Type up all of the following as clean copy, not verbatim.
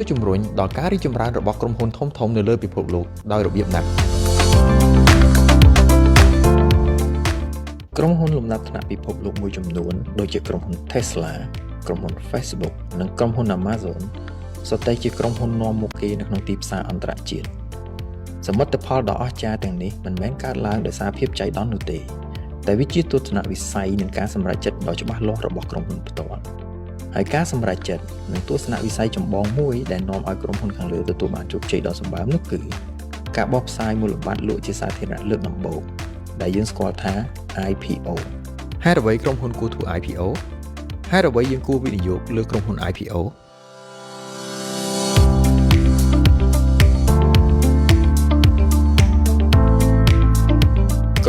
ជំរុញដល់ការរីកចម្រើនរបស់ក្រុមហ៊ុនធំៗនៅលើពិភពលោកដោយរបៀបណាត់ក្រុមហ៊ុនលំដាប់ថ្នាក់ពិភពលោកមួយចំនួនដូចជាក្រុមហ៊ុន Tesla ក្រុមហ៊ុន Facebook និងក្រុមហ៊ុន Amazon សុទ្ធតែជាក្រុមហ៊ុននាំមុខគេនៅក្នុងទីផ្សារអន្តរជាតិសមិទ្ធផលដ៏អស្ចារ្យទាំងនេះមិនមែនកើតឡើងដោយសារភាពចៃដន្យនោះទេតែវាជាទស្សនវិស័យនិងការសម្រេចចិត្តដ៏ច្បាស់លាស់របស់ក្រុមហ៊ុនផ្ទាល់ហើយការសម្រេចចិត្តនិងទស្សនវិស័យចម្បងមួយដែលនាំឲ្យក្រុមហ៊ុនខាងលើទទួលបានជោគជ័យដ៏សម្បើមនោះគឺការបោះផ្សាយមូលបត្រលក់ជាសាធារណៈលើកដំបូងដែលយើងស្គាល់ថា IPO ហេតុអ្វីក្រុមហ៊ុនគួរធ្វើ IPO ហេតុអ្វីយើងគួរវិនិយោគលើក្រុមហ៊ុន IPO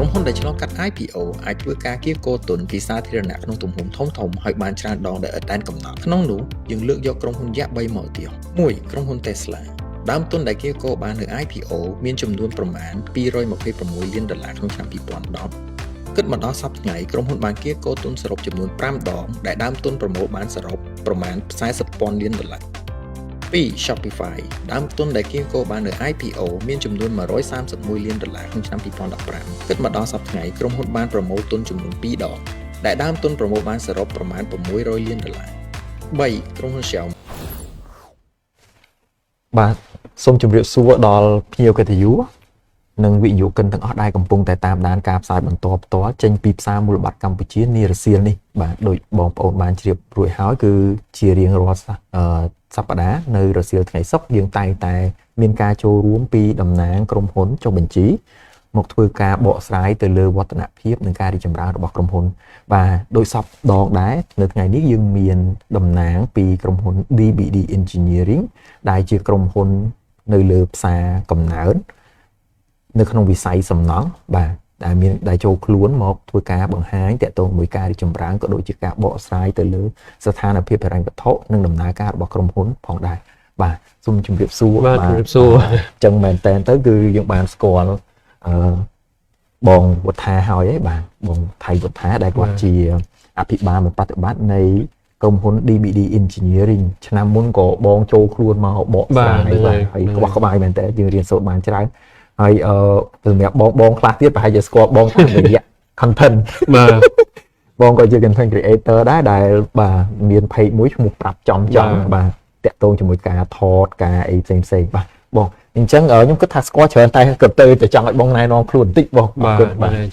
ក្រុមហ៊ុនដែលឆ្លងកាត់ IPO អាចធ្វើការកៀរគរទុនពីសាធារណៈក្នុងទំហំធំៗហើយបានច្រើនដងដែលឥតដែនកំណត់ក្នុងនោះយើងលើកយកក្រុមហ៊ុនយក្ស3មកឧទាហរណ៍1ក្រុមហ៊ុន Tesla ដើមទុនដែលកៀរគរបាននៅ IPO មានចំនួនប្រមាណ$226 លានក្នុងឆ្នាំ2010គិតមកដល់សប្តាហ៍ថ្ងៃក្រុមហ៊ុនបានកៀរគរទុនសរុបចំនួន5ដងដែលដើមទុនប្រមូលបានសរុបប្រមាណ$40,000 លាន2 Shopify ដើមទុនដែលកៀរគរបាននៅ IPO មានចំនួន$131 លានក្នុងឆ្នាំ2015គិតមកដល់សប្តាហ៍ថ្ងៃក្រុមហ៊ុនបានប្រមូលទុនចំនួន2ដងដែលដើមទុនប្រមូលបានសរុបប្រមាណ$600 លាន3ក្រុមហ៊ុន Xiaomi បាទសូមជម្រាបសួរដល់ភ្ញៀវកិត្តិយសនិងវិនិយោគិនទាំងអស់ដែលកំពុងតែតាមដានការផ្សាយបន្តផ្ទាល់ចេញពីផ្សារមូលបត្រកម្ពុជានារសៀលនេះបាទដោយបងប្អូនបានជ្រាបរួចហើយគឺជារៀងរាល់សប្តាហ៍នៅរសៀលថ្ងៃសុក្រយើងតែងតែមានការចូលរួមពីតំណាងក្រុមហ៊ុនចុះបញ្ជីមកធ្វើការបកស្រាយទៅលើវឌ្ឍនភាពនិងការរីកចម្រើនរបស់ក្រុមហ៊ុនបាទដោយសពដងដែរនៅថ្ងៃនេះយើងមានតំណាងពីក្រុមហ៊ុន DBD Engineering ដែលជាក្រុមហ៊ុននៅលើផ្សារកំណើតនៅក្នុងវិស័យសំណង់បាទដែលចូលខ្លួនមកធ្វើការបង្ហាញតាក់ទងមួយការរីកចម្រើនក៏ដូចជាការបកស្រាយទៅលើស្ថានភាពហិរញ្ញវត្ថុនិងដំណើរការរបស់ក្រុមហ៊ុនផងដែរបាទសូមជម្រាបសួរបាទជម្រាបសួរអញ្ចឹងមែនតើគឺយើងបានស្គាល់បងវុធាហើយឯងបាទបងថៃវុធាដែលគាត់ជាអភិបាលបប្រតិបត្តិនៃក្រុមហ៊ុន DBD Engineering ឆ្នាំមុនក៏បងចូលខ្លួនមកបកស្រាយបាទហើយក្បោះក្បាយមែនតើយើងរៀនសូត្របានច្រើនហើយសម្រាប់បងខ្លះទៀតប្រហែលជាស្គាល់បងតាមរយៈ content បាទបងក៏ជា content creator ដែរដែលបាទមាន page មួយឈ្មោះប្រាប់ចំបាទតាក់ទងជាមួយការថតការអីផ្សេងបាទបងអញ្ចឹងខ្ញុំគិតថាស្គាល់ច្រើនតែគិតទៅចង់ឲ្យបងណែនាំខ្លួនបន្តិចបងបាទ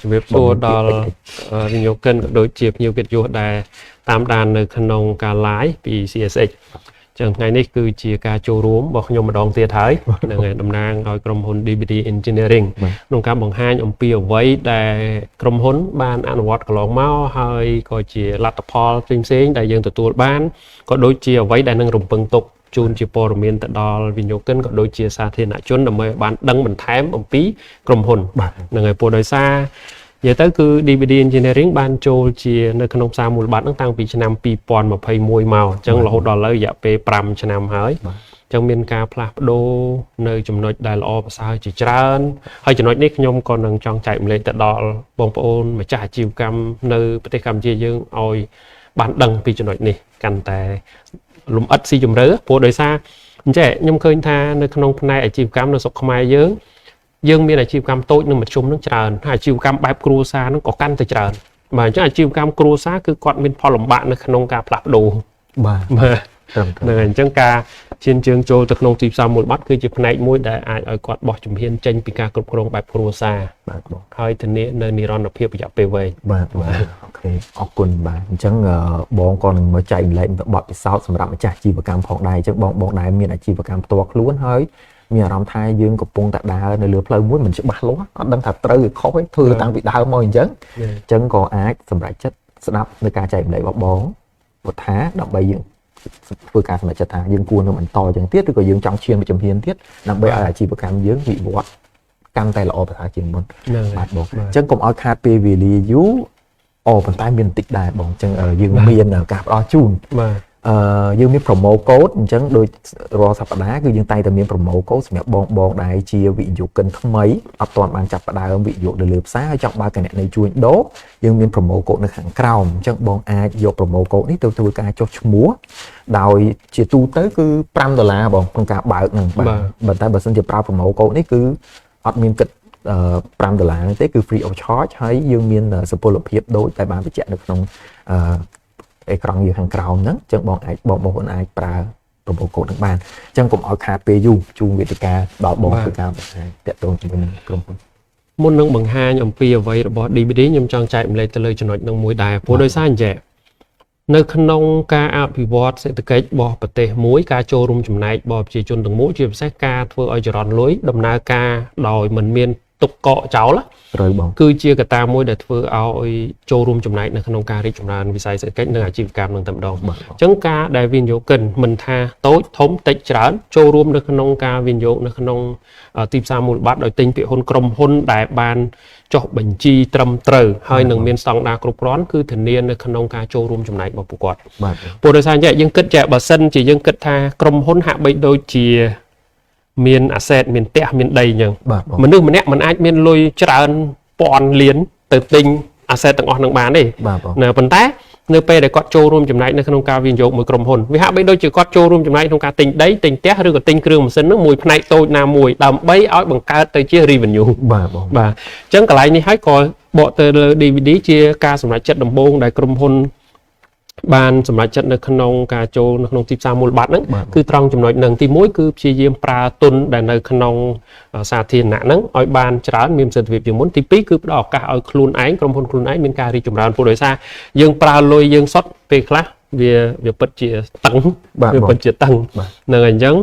ជំរាបសួរដល់វិនិយោគិនក៏ដូចជាភ្ញៀវកិត្តិយសដែលតាមដាននៅក្នុងការ live ពី CSX ចឹងថ្ងៃនេះគឺជាការចូលរួមរបស់ខ្ញុំម្ដងទៀតហើយនឹងតំណាងឲ្យក្រុមហ៊ុន DBD Engineering ក្នុងការបង្ហាញអំពីអ្វីដែលក្រុមហ៊ុនបានអនុវត្តកន្លងមកហើយក៏ជាលទ្ធផលផ្សេងៗដែលយើងទទួលបានក៏ដូចជាអ្វីដែលនឹងរំពឹងទុកជូនជាព័ត៌មានទៅដល់វិនិយោគិនក៏ដូចជាសាធារណជនដើម្បីបានដឹងបន្ថែមអំពីក្រុមហ៊ុននឹងឲ្យពលដោយសារនិយាយទៅគឺ DBD Engineering បានចូលជានៅក្នុងផ្សារមូលបត្រហ្នឹងតាំងពីឆ្នាំ2021មកអញ្ចឹងរហូតដល់ឥឡូវរយៈពេល5ឆ្នាំហើយអញ្ចឹងមានការផ្លាស់ប្ដូរនៅចំណុចដែលល្អប្រសើរជាច្រើនហើយចំណុចនេះខ្ញុំក៏នឹងចង់ចែកម្លែកទៅដល់បងប្អូនម្ចាស់អាជីវកម្មនៅប្រទេសកម្ពុជាយើងឲ្យបានដឹងពីចំណុចនេះកាន់តែលំអិតស៊ីជម្រៅព្រោះដោយសារអញ្ចឹងខ្ញុំឃើញថានៅក្នុងផ្នែកអាជីវកម្មនៅស្រុកខ្មែរយើងមានអាជីវកម្មតូចនិងមធ្យមនឹងច្រើនហើយអាជីវកម្មបែបគ្រួសារនឹងក៏កាន់តែច្រើនបាទអញ្ចឹងអាជីវកម្មគ្រួសារគឺគាត់មានផលលំបាកនៅក្នុងការផ្លាស់ប្ដូរបាទហ្នឹងហើយអញ្ចឹងការឈានជើងចូលទៅក្នុងទីផ្សារមូលបត្រគឺជាផ្នែកមួយដែលអាចឲ្យគាត់បោះជំហានចេញពីការគ្រប់គ្រងបែបគ្រួសារបាទបងហើយធានានៅនិរន្តរភាពរយៈពេលវែងបាទអូខេអរគុណបាទអញ្ចឹងបងក៏នឹងមកចែកម្លែកបទពិសោធន៍សម្រាប់ម្ចាស់អាជីវកម្មផងដែរអញ្ចឹងបងដែរមានអាជីវកម្មផ្ទាល់ខ្លួនហើយមានអារម្មណ៍ថាយើងកំពុងតែដើរនៅលើផ្លូវមួយមិនច្បាស់លាស់អត់ដឹងថាត្រូវឬខុសទេធ្វើតាំងពីដើមមកអញ្ចឹងក៏អាចសម្រេចចិត្តស្ដាប់នៅការចែកម្លែករបស់បងវុធាដើម្បីយើងធ្វើការសម្រេចចិត្តថាយើងគួរនឹងបន្តអញ្ចឹងទៀតឬក៏យើងចង់ឈានទៅជំហានទៀតដើម្បីឲ្យអាជីវកម្មយើងវិវត្តកាន់តែល្អប្រសើរជាងមុនបាទបងអញ្ចឹងកុំឲ្យខាតពេលវេលាយូរប៉ុន្តែមានបន្តិចដែរបងអញ្ចឹងយើងមានការផ្ដល់ជូនបាទ dương miếng promo code chẳng đôi rò sập đá cứ dương tay từ miếng promo code sẽ bong đại chia vị dụ kênh thâm mấy ở toàn bàn chặt đá ở vị dụ để lượp xá ở trong ba cái này chui đố dương miếng promo code nó hàng cao chẳng bong ai dụ promo code ní tôi ca cho múa đòi chỉ tu tới cứ $5 bong con cả bạc nè bạn tay bạn xin chỉ promo code ní cứ admin kịch $5 thế cứ free of charge hay dương miếng support lập hiệp đối tại bạn bị chạy được trong cái con nhiều hàng cào nấng chẳng bọn ai pra promo code được bàn chẳng cũng ở khá PU chung Việt Ca bảo bọn Việt Ca để tôi cho mình cùng môn nâng bằng hai nhầm pia vậy bỏ DVD nhầm trang chạy lên tới lời cho nói nâng mùi đài phố đôi xa nhẹ nơi khăn nông ca áp bị vọt sẽ thực kết bỏ bật tê muối ca trô rung chùm này bỏ chỉ chôn từng mũi chìm sách ca thưa ở tròn lối đầm na ca đòi mình miên tục cọ cháu lá rồi bọn cứ chia cả ta môi để thưa áo trô rung chùm này là khăn nông ca đi chùm này vì sai sẽ kết nâng chìm cam nâng tầm đồng chẳng ca đại viên dấu cần mình tha tối thống tích trán trô rung được khăn nông ca viên dấu được khăn nông tìm xa một bát đòi tinh bị hôn crom hôn đại ban cho bệnh chi trầm trừ hơi nâng miền sông đa cục rón cứ thường niên khăn nông ca trô rung chùm này bỏ phụ quạt bộ đời sai vậy nhưng kết chạy bà sân chỉ nhưng kết tha crom hôn hạ bệnh đôi chìa miền asset miền tẹt miền đầy nhở mình nước mình nét mình ai miền lôi tràn pòn liến từ tinh asset tầng on tầng bán đi nè phần té nơi pe để cọt trô room chấm này nơi không cao viên dụ mùi crom hồn vì hạ bây đôi chỉ cọt trô room chấm này không cao tình đấy tình tẹt rồi có tình kêu một sân nước mùi này tôi nào mùi đầm bay áo bằng cá tới chia revenue bà chẳng cả lại như hãy coi bộ từ DVD chia ca sủng lại chất đồng bông đại crom hồn banสำหรับจัดในขนมกาโจในขนมทิพย์ซามูลบัตรนั้นคือตรองจำนวนหนึ่งที่มุ้ยคือชีเยี่ยมปลาตุนแต่ในขนมสาธิตนั้นอ้อยบานจรามีมเสถียรอยู่มุ้นที่ปีคือดอกกาอ้อยคลุนไอ้กรมพลคลุนไอ้มีการรีจุ่มรานผู้โดยสารยังปลาลอยยังซดไปคลาเวียเปิดเจียตังเวียเปิดเจียตังในเงินยัง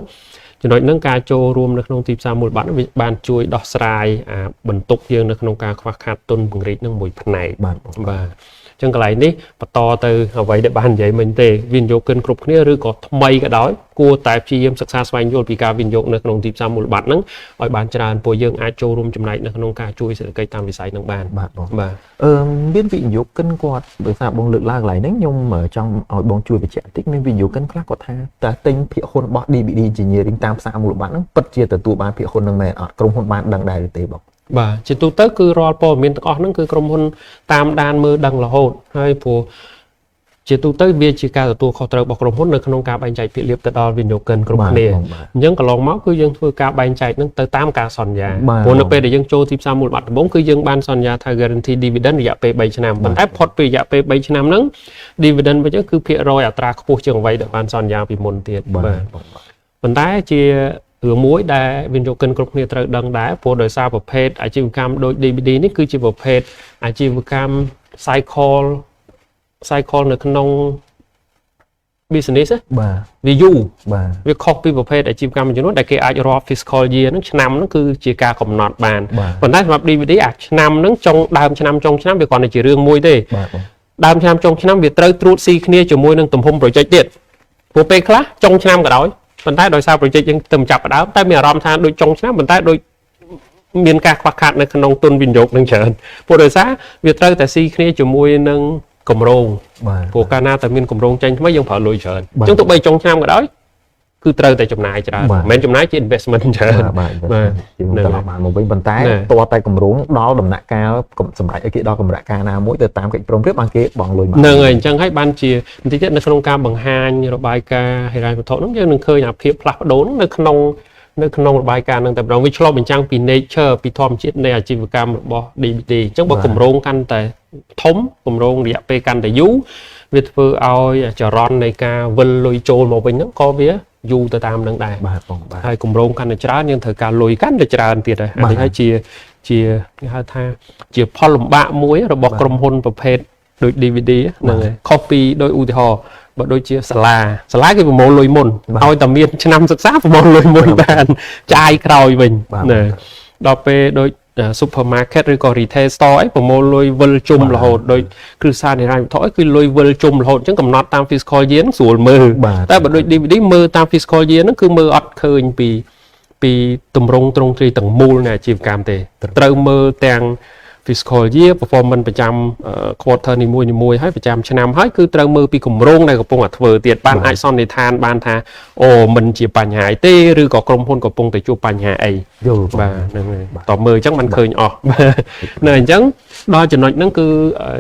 จำนวนนั่งกาโจรวมในขนมทิพย์ซามูลบัตรบานช่วยดอกสลายบรรทุกยังในขนมกาควักขาดตุนบังรีนั่งมวยพันไหนบ้าจังกะไรนี่ปะตอเตอเอาไว้ได้บ้านใหญ่เหมือนเตวินโยเกินกรุบนี้หรือก็ทำไมก็ได้กลัวแต่พี่เยี่ยมศึกษาสวายโยนปีกาวินโยในขนมทิพย์ซามูลบัตรนั้นอ้อยบานจรานปวยยังอาโจรวมจำนายในขนมกาช่วยเสด็จตามวิสัยนังบานบ้าbiến vị dụ cân quạt bởi sao bông lực la lại nấy nhưng mà trong ở bông chui về trẻ tích nên vị dụ cân khác có tha ta tinh phía hôn bọt đi bị đi chỉ nhiều đến tam sao một bạn bất chia từ tụ bán phía hôn năng mẹ ở trong hôn bạn đằng đài tế bọc bà chỉ tu tới cứ rò po miền tâyนั่นคือกรมพลตามด้านมือดังละโหดให้ผู้chỉ tu tới việc chỉ cảตัวเขาตระบอกกรมพลในขนมกาใบใจเปรียบแต่ดอลวินโยเกินกรมเนี่ยยังก็ลองเมาส์คือยังคือกาใบใจนั่นเติมตามการสอนยาโอนไปเดี๋ยวยังโจทิพย์ซามูลบัตรบ้งคือยังบานสอนยาทางการันตีดีเวเดนระยะไปใบชนามมันได้พอดไประยะไปใบชนามนั้นดีเวเดนไปก็คือเพียรอยอัตราขบเชิงไว้เดี๋ยวบานสอนยาปีมนเตียนมันได้จีมุ้ยได้วินโยเกินกรุ๊ปเนี่ยตระดังได้พอโดยซาประเภทอาชีพกรรมโดยดีดีนี่คือชีพประเภทอาชีพกรรมไซคอลในขนมบิสเนสวิววิเคราะห์ปีประเภทอาชีพกรรมอย่างนู้นแต่เกี่ยวกับรอฟิสคอลเยียนั่นชนำนั่นคือจีการกำหนดบานผลได้สำหรับดีดีชนำนั่นจงดามชนำจงชนำไปก่อนในจีเรื่องมวยได้ดามชนำจงชนำเวียดเตอร์ตรูดซีเนี่ยจะมวยนั่งตุ่มพมโปรเจกต์เด็ดพอไปคลาจงชนำก็ได้มันได้โดยซาโปรเจกต์ยังเติมจับกระดาษแต่มีอารมณ์ทางโดยจงชนะมันได้โดยมีการควักขาดในขนมตุนวินโยกนั่งเฉินพอโดยซาเวียดเตอร์แต่ซีเนี่ยจะมวยนั่งกลมโรงพวกการนาแต่มีกลมโรงใจไม่ยังเผาลอยเฉินจงตัวไปจงชนะก็ได้คือเตอร์แต่จำนายจะได้แม้จำนายจะ investment เฉินตลอดมาเป็นบรรทัดตัวไตกลมโรงดอลดำหนักกาสมัยไอ้กี่ดอกกลมหนักกานามุ้ยแต่ตามกับโปรเรียบบางเกตบองลอยมาหนึ่งไงจังให้บ้านเชียที่จะในขนมกาบางฮานระบายกาให้รายผลน้ำยังหนึ่งเคยหนับเพียบพลัดโดนในขนมระบายการแต่เราวิชาเป็นจังปีเนเจอร์ปีทอมชิดในอาชีพกรรมบอดีจังบอกกลมโรงกันแต่ทมกลมโรงเดียไปกันแต่ยุวิธีเอาจะร้อนในกาเวลลอยโจลมาเป็นนักกอเบี้ยยูแต่ตามดังได้ให้กลมโรงกันในจรายังเถอะการลอยกันในจราอันติดเลยอันนี้ให้เชียให้ท่าเชียพอลมบะมวยเราบอกกลมพลประเภทโดยดีวีดีนั่นไงคอปีโดยอุทิหอบอกโดยเชียสลาคือโมลอยมนเอาแต่เมียนชนำศึกษาโมลอยมนแต่ใจคราวอีกเนี่ยดอกไปโดยซูเปอร์มาร์เก็ตหรือก็รีเทลสโตร์ผมโมลอยเวลจุ่มละหดโดยคือซาในรายถอยคือลอยเวลจุ่มละหดจังกับน็อตตามฟิสคอลเย็นส่วนมือแต่แบบโดยดีวีดีมือตามฟิสคอลเย็นนั่นคือมืออัดเคยปีตุ่มรงตรงที่ต่างมูลเนี่ยจีบกามเตะเติมมือแต่ง fiscal year performance ប្រចាំ quarter នីមួយៗហើយប្រចាំឆ្នាំហើយគឺត្រូវមើលពីគម្រោងដែលកំពុងតែធ្វើទៀតបានអាចសន្និដ្ឋានបានថាអូមិនជាបញ្ហាទេឬក៏ក្រុមហ៊ុនកំពុងតែជួបបញ្ហាអីបាទហ្នឹងហើយតើមើលអញ្ចឹងมันឃើញអស់នៅអញ្ចឹងដល់ចំណុចហ្នឹងគឺ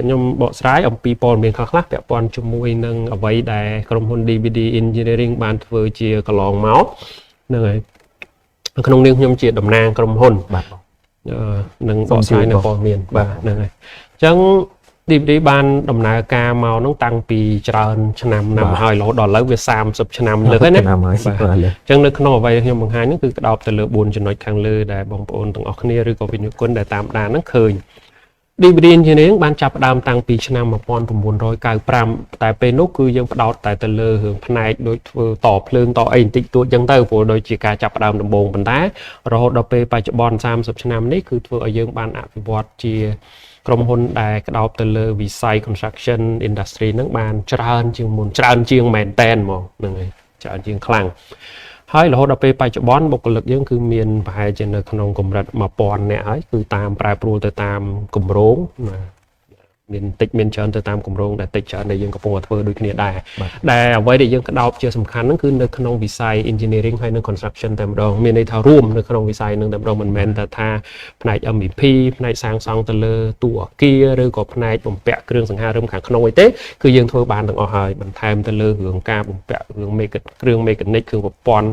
ខ្ញុំបកស្រាយអំពីព័ត៌មានខ្លះៗពាក់ព័ន្ធជាមួយនឹងអ្វីដែលក្រុមហ៊ុន DVD Engineering បានធ្វើជាកន្លងមកហ្នឹងហើយក្នុងនាមខ្ញុំជាតំណាងក្រុមហ៊ុនបាទនឹងបកស្រាយនៅព័ត៌មានបាទហ្នឹងហើយអញ្ចឹង DVD បានដំណើរការមកហ្នឹងតាំងពីច្រើនឆ្នាំណាស់មកហើយរហូតដល់ឥឡូវវា30ឆ្នាំលើហើយណាបាទអញ្ចឹងនៅក្នុងអ្វីខ្ញុំបង្ហាញហ្នឹងគឺក្តោបទៅលើ4ចំណុចខាងលើដែលបងប្អូនទាំងអស់គ្នាឬក៏វិញ្ញាណជនដែលតាមដានហ្នឹងឃើញ DVD Engineering បានចាប់ផ្ដើមតាំងពីឆ្នាំ1995តែពេលនោះគឺយើងផ្ដោតតែទៅលើរឿងផ្នែកដូចធ្វើតភ្លើងតអីបន្តិចតួចអញ្ចឹងទៅព្រោះដូចជាការចាប់ផ្ដើមដំបូងប៉ុន្តែរហូតដល់ពេលបច្ចុប្បន្ន30ឆ្នាំនេះគឺធ្វើឲ្យយើងបានអភិវឌ្ឍជាក្រុមហ៊ុនដែលក្តោបទៅលើវិស័យ construction industry ហ្នឹងបានច្រើនជាងមុនច្រើនជាងមែនតែនហ្មងហ្នឹងហើយច្រើនជាងខ្លាំងហើយរហូតដល់ពេលបច្ចុប្បន្នបុគ្គលិកយើងគឺមានប្រហែលជានៅក្នុងកម្រិត1000នាក់ហើយគឺតាមប្រែប្រួលទៅតាមគម្រោងមានតិចមានច្រើនទៅតាមគម្រោងដែលតិចច្រើនដែលយើងកំពុងតែធ្វើដូចគ្នាដែរដែលអ្វីដែលយើងក្តោបជាសំខាន់ហ្នឹងគឺនៅក្នុងវិស័យ engineering ហើយនិង construction តែម្ដងមានន័យថារួមនៅក្នុងវិស័យហ្នឹងតែម្ដងមិនមែនតែថាផ្នែក MEP ផ្នែកសាងសង់ទៅលើតួអគារឬក៏ផ្នែកបំពាក់គ្រឿងសង្ហារឹមខាងក្នុងអីទេគឺយើងធ្វើបានទាំងអស់ហើយបន្ថែមទៅលើរឿងការបំពាក់រឿងគ្រឿង mechanic គ្រឿងប្រព័ន្ធ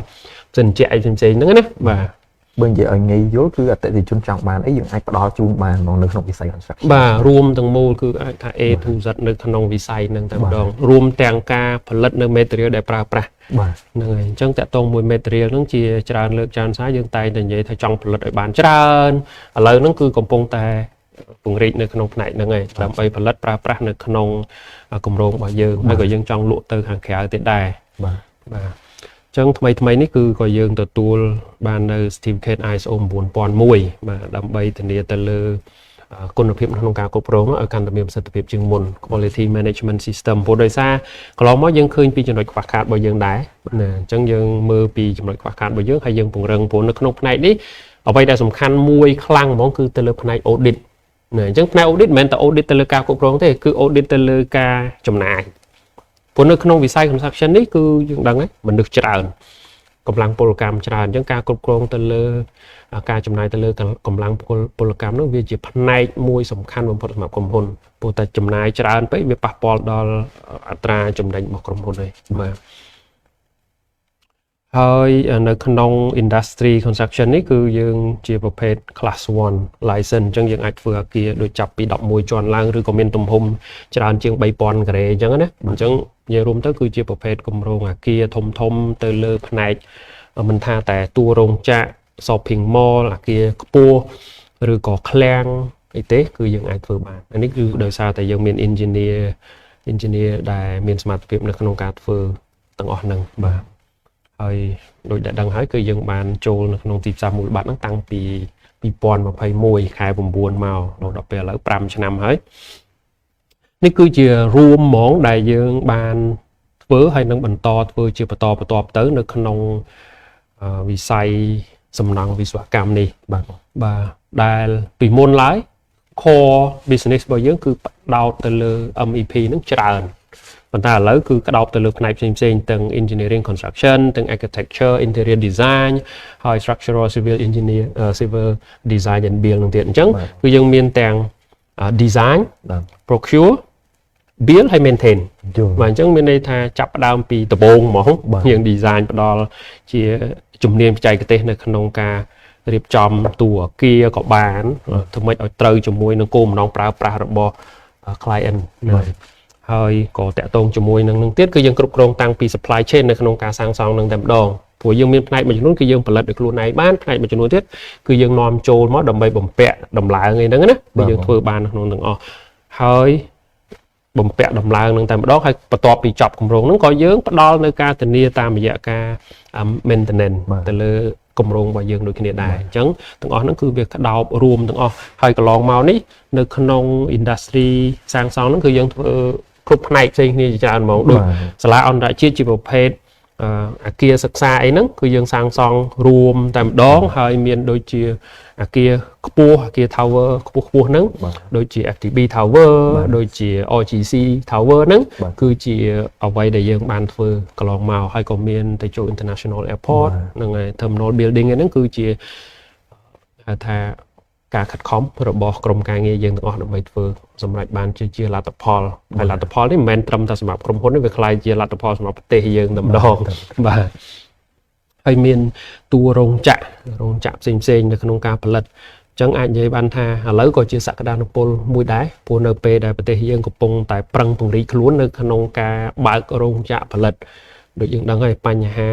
ផ្សេងៗអីផ្សេងៗហ្នឹងណាបាទបើនិយាយឲ្យងាយយល់គឺអតិថិជនចង់បានអីយើងអាចផ្ដល់ជូនបាននៅក្នុងវិស័យ construction បាទរួមទាំងមូលគឺអាចថា A to Z នៅក្នុងវិស័យហ្នឹងតែម្ដងរួមទាំងការផលិតនៅ material ដែលប្រើប្រាស់បាទហ្នឹងហើយអញ្ចឹងតកតងមួយ material ហ្នឹងជាច្រើនលើកច្រើនសារយើងតែងតែនិយាយថាចង់ផលិតឲ្យបានច្រើនឥឡូវហ្នឹងគឺកំពុងតែពង្រីកនៅក្នុងផ្នែកហ្នឹងហើយដើម្បីផលិតប្រើប្រាស់នៅក្នុងគម្រោងរបស់យើងហើយក៏យើងចង់លក់ទៅខាងក្រៅទៀតដែរបាទចឹងថ្មីនេះគឺក៏យើងទទួលបាននៅ certificate ISO 9001បាទដើម្បីធានាទៅលើគុណភាពក្នុងការគ្រប់គ្រងឲ្យកាន់តែមានប្រសិទ្ធភាពជាងមុន quality management system ព្រោះដោយសារកន្លងមកយើងឃើញពីចំណុចខ្វះខាតរបស់យើងដែរណាអញ្ចឹងយើងមើលពីចំណុចខ្វះខាតរបស់យើងហើយយើងពង្រឹងព្រោះនៅក្នុងផ្នែកនេះអ្វីដែលសំខាន់មួយខ្លាំងហ្មងគឺទៅលើផ្នែក audit ណាអញ្ចឹងផ្នែក audit មិនមែនតែ audit ទៅលើការគ្រប់គ្រងទេគឺ audit ទៅលើការចំណាយព្រោះនៅក្នុងវិស័យ construction នេះគឺយើងដឹងហើយមនុស្សច្រើនកម្លាំងពលកម្មច្រើនអញ្ចឹងការគ្រប់គ្រងទៅលើការចំណាយទៅលើកម្លាំងពលកម្មនោះវាជាផ្នែកមួយសំខាន់បំផុតសម្រាប់ក្រុមហ៊ុនព្រោះតែចំណាយច្រើនពេកវាប៉ះពាល់ដល់អត្រាចំណេញរបស់ក្រុមហ៊ុនហើយបាទហើយនៅក្នុង industry construction នេះគឺយើងជាប្រភេទ class 1 license អញ្ចឹងយើងអាចធ្វើអគារដូចចាប់ពី11ជាន់ឡើងឬក៏មានទំហំច្រើនជាង 3000 ការ៉េអញ្ចឹងណាអញ្ចឹងនិយាយរួមទៅគឺជាប្រភេទគម្រោងអគារធំទៅលើផ្នែកមិនថាតែតួរោងចក្រ shopping mall អគារខ្ពស់ឬក៏ឃ្លាំងអីទេគឺយើងអាចធ្វើបានអានេះគឺដោយសារតែយើងមាន engineer ដែលមានសមត្ថភាពនៅក្នុងការធ្វើទាំងអស់ហ្នឹងបាទហើយដូចដែលដឹងហើយគឺយើងបានចូលនៅក្នុងទីផ្សារមូលបត្រហ្នឹងតាំងពី2021ខែ9មកដល់ពេលឥឡូវ5ឆ្នាំហើយនេះគឺជារួមហ្មងដែលយើងបានធ្វើហើយនឹងបន្តធ្វើជាបន្តទៅនៅក្នុងវិស័យសំណង់វិស្វកម្មនេះបាទដែលពីមុនឡើយ core business របស់យើងគឺផ្ដោតទៅលើ MEP ហ្នឹងច្រើនប៉ុន្តែឥឡូវគឺក្តោបទៅលើផ្នែកផ្សេងទាំង engineering construction ទាំង architecture interior design ហើយ structural civil engineer civil design and build នឹងទៀតអញ្ចឹងគឺយើងមានទាំង design procure build ហើយ maintain បាទអញ្ចឹងមានន័យថាចាប់ផ្ដើមពីដំបូងហ្មងយើង design ផ្ដល់ជាជំនាញបច្ចេកទេសនៅក្នុងការរៀបចំតួអគារក៏បានធ្វើម៉េចឲ្យត្រូវជាមួយនឹងគោលបំណងប្រើប្រាស់របស់ client ហើយក៏តាក់ទងជាមួយនឹងទៀតគឺយើងគ្រប់គ្រងតាំងពី supply chain នៅក្នុងការសាងសង់នឹងតែម្ដងព្រោះយើងមានផ្នែកមួយចំនួនគឺយើងផលិតដោយខ្លួនឯងបានផ្នែកមួយចំនួនទៀតគឺយើងនាំចូលមកដើម្បីបំពាក់ដំឡើងអីហ្នឹងណាគឺយើងធ្វើបានក្នុងទាំងអស់ហើយបំពាក់ដំឡើងនឹងតែម្ដងហើយបន្ទាប់ពីចប់គម្រោងហ្នឹងក៏យើងផ្ដល់នៅការធានាតាមរយៈការ maintenance ទៅលើគម្រោងរបស់យើងដូចគ្នាដែរអញ្ចឹងទាំងអស់ហ្នឹងគឺវាក្តោបរួមទាំងអស់ហើយកន្លងមកនេះនៅក្នុង industry សាងសង់ហ្នឹងគឺយើងធ្វើគ្រប់ផ្នែកផ្សេងគ្នាជាច្រើនហ្មងដូចសាលាអន្តរជាតិជាប្រភេទ អាគារសិក្សាអីហ្នឹងគឺយើងសាងសង់រួមតែម្ដងហើយមានដូចជាអាគារខ្ពស់អាគារ tower ខ្ពស់ហ្នឹងដូចជា FTB Tower ដូចជា RGC Tower ហ្នឹងគឺជាអ្វីដែលយើងបានធ្វើកន្លងមកហើយក៏មានទៅចូល International Airport ហ្នឹងហើយ Terminal Building ហ្នឹងគឺជាហៅថាការខិតខំរបស់ក្រុមការងារយើងទាំងអស់ដើម្បីធ្វើសម្រាប់បានជាលទ្ធផលហើយលទ្ធផលនេះមិនមែនត្រឹមតែសម្រាប់ក្រុមហ៊ុនទេវាคล้ายជាលទ្ធផលសម្រាប់ប្រទេសយើងតែម្ដងបាទហើយមានតួរោងចក្រផ្សេងៗនៅក្នុងការផលិតអញ្ចឹងអាចនិយាយបានថាឥឡូវក៏ជាសក្តានុពលមួយដែរព្រោះនៅពេលដែលប្រទេសយើងកំពុងតែប្រឹងពង្រីកខ្លួននៅក្នុងការបើករោងចក្រផលិតដូចយើងដឹងហើយបញ្ហា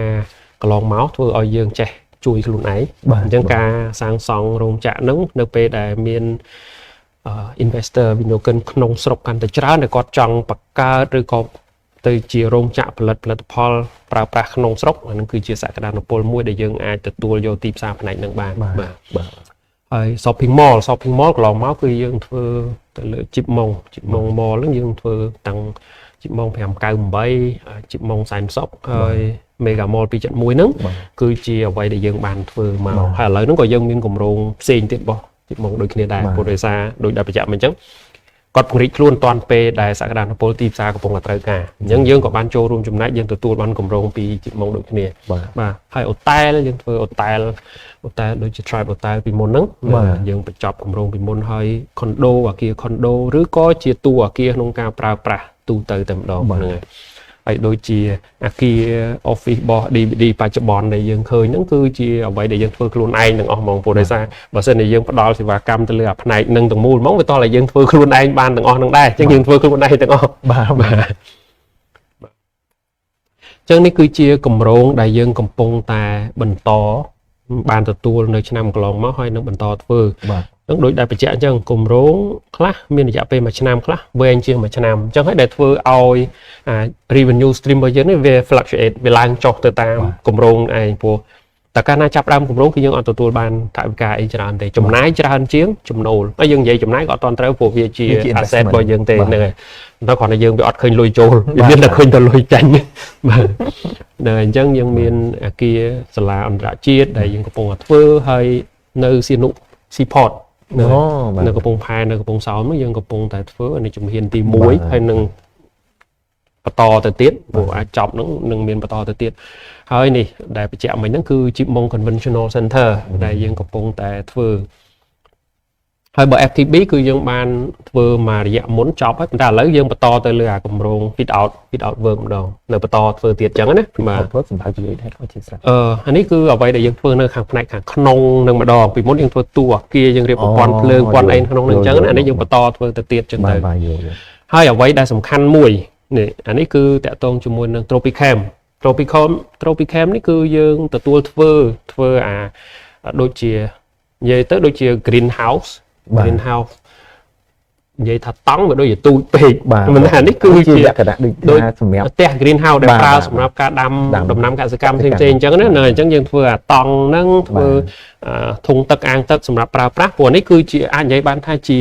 កន្លងមកធ្វើឲ្យយើងចេះជួយខ្លួនឯងអញ្ចឹងការសាងសង់រោងចក្រហ្នឹងនៅពេលដែលមានinvestor វិនិយោគិនក្នុងស្រុកកាន់តែច្រើនដែលគាត់ចង់បង្កើតឬក៏ទៅជារោងចក្រផលិតផលប្រើប្រាស់ក្នុងស្រុកអានឹងគឺជាសក្តានុពលមួយដែលយើងអាចទទួលយកទីផ្សារផ្នែកហ្នឹងបានបាទហើយ shopping mall កន្លងមកគឺយើងធ្វើទៅលើ Chipmong Mall ហ្នឹងយើងធ្វើតាំង Chipmong 598 Chipmong សែនសុខហើយ Mega Mall 271ហ្នឹងគឺជាអ្វីដែលយើងបានធ្វើមកហើយឥឡូវហ្នឹងក៏យើងមានគម្រោងផ្សេងទៀតរបស់Chipmongដូចគ្នាដែរព្រោះដោយសារដូចដែលបញ្ជាក់មិញអញ្ចឹងគាត់ពង្រីកខ្លួនតាន់ពេលដែលសក្តានុពលទីផ្សារកំពុងតែត្រូវការអញ្ចឹងយើងក៏បានចូលរួមចំណែកយើងទទួលបានគម្រោងពីChipmongដូចគ្នាបាទហើយអូតែលយើងធ្វើអូតែលដូចជា Tribe Hotel ពីមុនហ្នឹងយើងបញ្ចប់គម្រោងពីមុនហើយ condo អាគារ condo ឬក៏ជាតួអាគារក្នុងការប្រើប្រាស់ទូទៅតែម្ដងហ្នឹងហើយដូចជាអាគារ office របស់ DVD បច្ចុប្បន្នដែលយើងឃើញហ្នឹងគឺជាអ្វីដែលយើងធ្វើខ្លួនឯងទាំងអស់ហ្មងព្រោះដោយសារបើសិនជាយើងផ្ដល់សេវាកម្មទៅលើអាផ្នែកនឹងទាំងមូលហ្មងវាតោះតែយើងធ្វើខ្លួនឯងបានទាំងអស់ហ្នឹងដែរអញ្ចឹងយើងធ្វើខ្លួនឯងទាំងអស់បាទអញ្ចឹងនេះគឺជាគម្រោងដែលយើងកំពុងតែបន្តបានទទួលនៅឆ្នាំកន្លងមកហើយនឹងបន្តធ្វើបាទនឹងដូចដែលបញ្ជាក់អញ្ចឹងគម្រោងខ្លះមានរយៈពេល1ឆ្នាំខ្លះវែងជាង1ឆ្នាំអញ្ចឹងហើយដែលធ្វើឲ្យ revenue stream របស់យើងនេះវា fluctuate វាឡើងចុះទៅតាមគម្រោងឯងព្រោះតែកាលណាចាប់ដើមគម្រោងគឺយើងអត់ទទួលបានថវិកាអីច្រើនទេចំណាយច្រើនជាងចំណូលហើយយើងនិយាយចំណាយក៏អត់ទាន់ត្រូវព្រោះវាជា asset របស់យើងទេហ្នឹងហើយដល់គ្រាន់តែយើងវាអត់ឃើញលុយចូលវាមានតែឃើញតែលុយចាញ់បាទនៅអញ្ចឹងយើងមានអាគារសាលាអន្តរជាតិដែលយើងកំពុងតែធ្វើហើយនៅសៀនុ Seaport នៅកំពង់ផែនៅកំពង់សោមយើងកំពុងតែធ្វើនៅជំហានទី1ហើយនឹងបន្តទៅទៀតព្រោះអាចចប់ហ្នឹងនឹងមានបន្តទៅទៀតហើយនេះដែលបញ្ជាក់មិញហ្នឹងគឺ Chipmong Conventional Center ដែលយើងកំពុងតែធ្វើហើយបើ FTB គឺយើងបានធ្វើមករយៈមុនចប់ហើយប៉ុន្តែឥឡូវយើងបន្តទៅលើអាគម្រោង fit out work ម្ដងនៅបន្តធ្វើទៀតអញ្ចឹងណាបាទធ្វើសម្រាប់និយាយថាជាស្រេចអានេះគឺអ្វីដែលយើងធ្វើនៅខាងផ្នែកខាងក្នុងនឹងម្ដងពីមុនយើងធ្វើតួអាគារយើងរៀបប្រព័ន្ធភ្លើងព័ន្ធអីក្នុងនឹងអញ្ចឹងអានេះយើងបន្តធ្វើទៅទៀតអញ្ចឹងទៅហើយអ្វីដែលសំខាន់មួយនេះអានេះគឺតាក់ទងជាមួយនឹង Tropicam នេះគឺយើងទទួលធ្វើអាដូចជានិយាយទៅដូចជា greenhouse និយាយថាតង់វាដូចជាទូចពេកមិនថានេះគឺជាលក្ខណៈដូចសម្រាប់ផ្ទះ greenhouse ដែលប្រើសម្រាប់ការដាំដំណាំកសិកម្មផ្សេងៗអញ្ចឹងណាអញ្ចឹងយើងធ្វើអាតង់ហ្នឹងធ្វើធុងទឹកអាងទឹកសម្រាប់ប្រើប្រាស់ព្រោះនេះគឺជាអាចនិយាយបានថាជា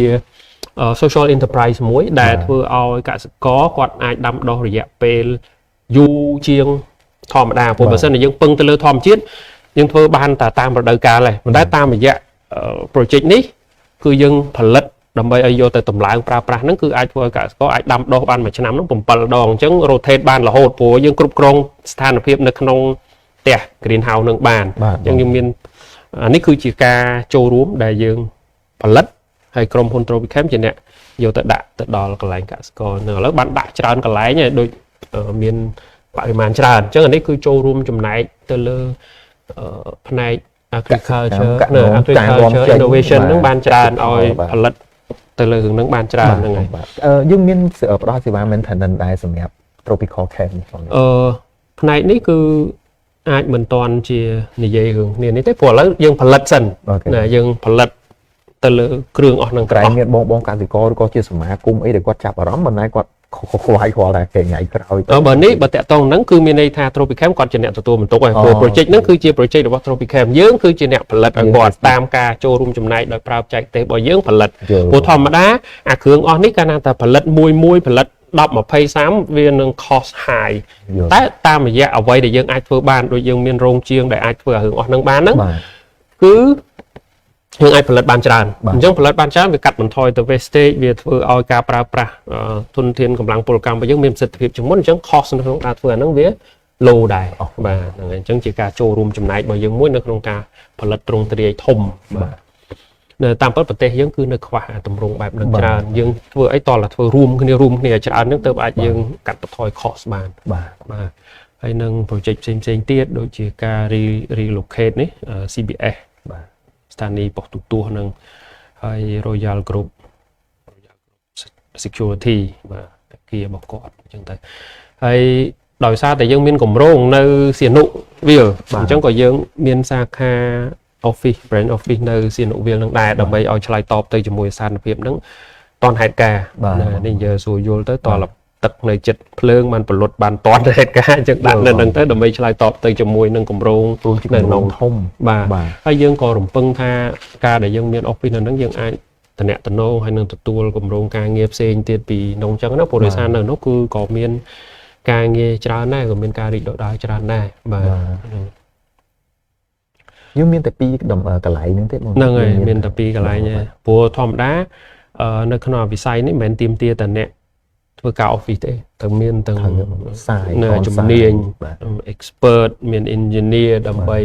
social enterprise មួយដែលធ្វើឲ្យកសិករគាត់អាចដាំដុះរយៈពេលយូរជាងធម្មតាព្រោះបើសិនជាយើងពឹងទៅលើធម្មជាតិយើងធ្វើបានតែតាមរដូវកាលដែរប៉ុន្តែតាមរយៈ project នេះគឺយើងផលិតដើម្បីឲ្យយកទៅតម្លើងប្រើប្រាស់ហ្នឹងគឺអាចធ្វើឲ្យកសិករអាចដាំដុះបានមួយឆ្នាំហ្នឹង7ដងអញ្ចឹង rotate បានរហូតព្រោះយើងគ្រប់គ្រងស្ថានភាពនៅក្នុងផ្ទះ greenhouse ហ្នឹងបានអញ្ចឹងយើងមានអានេះគឺជាការចូលរួមដែលយើងផលិតហើយក្រុមហ៊ុន Tropicam ជាអ្នកយកទៅដាក់ទៅដល់កន្លែងកសិករនៅឥឡូវបានដាក់ច្រើនកន្លែងហើយដូចមានបរិមាណច្រើនអញ្ចឹងអានេះគឺចូលរួមចំណែកទៅលើផ្នែក agriculture innovation ហ្នឹងបានច្រើនឲ្យផលិតទៅលើរឿងហ្នឹងបានច្រើនហ្នឹងហើយយើងមានផ្ដល់សេវា maintenance ដែរសម្រាប់ Tropical Camp នេះផងផ្នែកនេះគឺអាចមិនតាន់ជានិយាយរឿងគ្នានេះទេព្រោះឥឡូវយើងផលិតសិនណាយើងផលិតទៅលើគ្រឿងអស់ហ្នឹងក្រែងមានបងកសិករឬក៏ជាសមាគមអីដែលគាត់ចាប់អារម្មណ៍មិនណាគាត់ខ្វាយគាត់តែគេថ្ងៃក្រោយបើនេះបើតាក់ទងហ្នឹងគឺមានន័យថា Tropicam គាត់ជាអ្នកទទួលបន្ទុកហើយព្រោះ project ហ្នឹងគឺជា project របស់ Tropicam យើងគឺជាអ្នកផលិតឲ្យគាត់តាមការចូលរួមចំណែកដោយប្រើបច្ចេកទេសរបស់យើងផលិតព្រោះធម្មតាអាគ្រឿងអស់នេះកាលណាតែផលិតមួយផលិត 10 20 វានឹង cost high តែតាមរយៈអ្វីដែលយើងអាចធ្វើបានដូចយើងមានរោងជាងដែលអាចធ្វើឲ្យរឿងអស់នឹងបានហ្នឹងគឺយើងអាចផលិតបានច្រើនអញ្ចឹងផលិតបានច្រើនវាកាត់បន្ថយទៅ wastage វាធ្វើឲ្យការប្រើប្រាស់ធនធានកម្លាំងពលកម្មរបស់យើងមានប្រសិទ្ធភាពជាងមុនអញ្ចឹង cost នៅក្នុងការធ្វើអាហ្នឹងវា low ដែរបាទហ្នឹងហើយអញ្ចឹងជាការចូលរួមចំណែករបស់យើងមួយនៅក្នុងការផលិតទ្រង់ទ្រាយធំបាទនៅតាមពិតប្រទេសយើងគឺនៅខ្វះតម្រង់បែបនឹងច្រើនយើងធ្វើអីតោះតែធ្វើរួមគ្នាច្រើនហ្នឹងទៅអាចយើងកាត់បន្ថយ cost បានបាទហើយនឹង project ផ្សេងទៀតដូចជាការ relocate នេះ CBS បាទស្ថានីយ៍ប៉ុស្តិ៍ទូទាស់នឹងហើយ Royal Group Security បាទតាគារបស់គាត់អញ្ចឹងទៅហើយដោយសារតែយើងមានកម្រងនៅសៀនុវាលអញ្ចឹងក៏យើងមានសាខា office brand office នៅសៀនុវាលនឹងដែរដើម្បីឲ្យឆ្លើយតបទៅជាមួយស្ថានភាពហ្នឹងតនហេតុការនេះយើងសួរយល់ទៅតលទឹកនៅចិត្តភ្លើងបានផលុតបានតនហេតុការអញ្ចឹងដាក់នៅហ្នឹងទៅដើម្បីឆ្លើយតបទៅជាមួយនឹងកម្រងនៅក្នុងធំបាទហើយយើងក៏រំពឹងថាការដែលយើងមាន office នៅហ្នឹងយើងអាចតំណែងហើយនឹងទទួលកម្រងការងារផ្សេងទៀតពីក្នុងអញ្ចឹងណាព្រោះដោយសារនៅនោះគឺក៏មានការងារច្រើនដែរក៏មានការរីកដុះដាលច្រើនដែរបាទយើងមានតែ2កន្លែងហ្នឹងទេហ្នឹងហើយមានតែ2កន្លែងទេព្រោះធម្មតានៅក្នុងវិស័យនេះមិនមែនទាមទារតែអ្នកធ្វើការ office ទេត្រូវមានទាំងជំនាញ expert មាន engineer ដើម្បី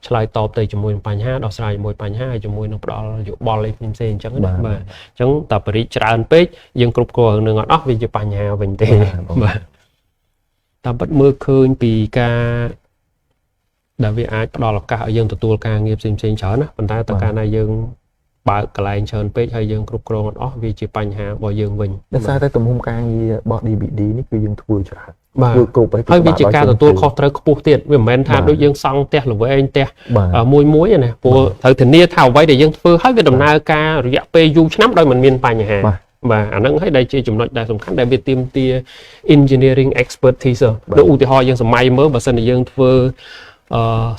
ឆ្លើយតបទៅជាមួយនឹងបញ្ហាដោះស្រាយជាមួយបញ្ហាជាមួយនឹងផ្ដល់យោបល់អីផ្សេងៗអញ្ចឹងណាបាទអញ្ចឹងតែបរិយាច្រើនពេកយើងគ្រប់គ្រងនឹងអត់អស់វាជាបញ្ហាវិញទេបាទតាមពិតមើលឃើញពីការដែលវាអាចផ្ដល់ឱកាសឲ្យយើងទទួលការងារផ្សេងៗច្រើនណាប៉ុន្តែតើកាលណាយើងបើកកន្លែងច្រើនពេកហើយយើងគ្រប់គ្រងអត់អស់វាជាបញ្ហារបស់យើងវិញដោយសារតែទំហំការងាររបស់ DBD នេះគឺយើងធ្វើច្រើនធ្វើគ្រប់ហើយវាជាការទទួលខុសត្រូវខ្ពស់ទៀតវាមិនមែនថាដូចយើងសង់ផ្ទះល្វែងផ្ទះមួយណាព្រោះត្រូវធានាថាអ្វីដែលយើងធ្វើហើយវាដំណើរការរយៈពេលយូរឆ្នាំដោយមិនមានបញ្ហាបាទអាហ្នឹងហើយដែលជាចំណុចដែលសំខាន់ដែលវាទាមទារ engineering expertise ដូចឧទាហរណ៍យើងសម័យមើលបើសិនជាយើងធ្វើ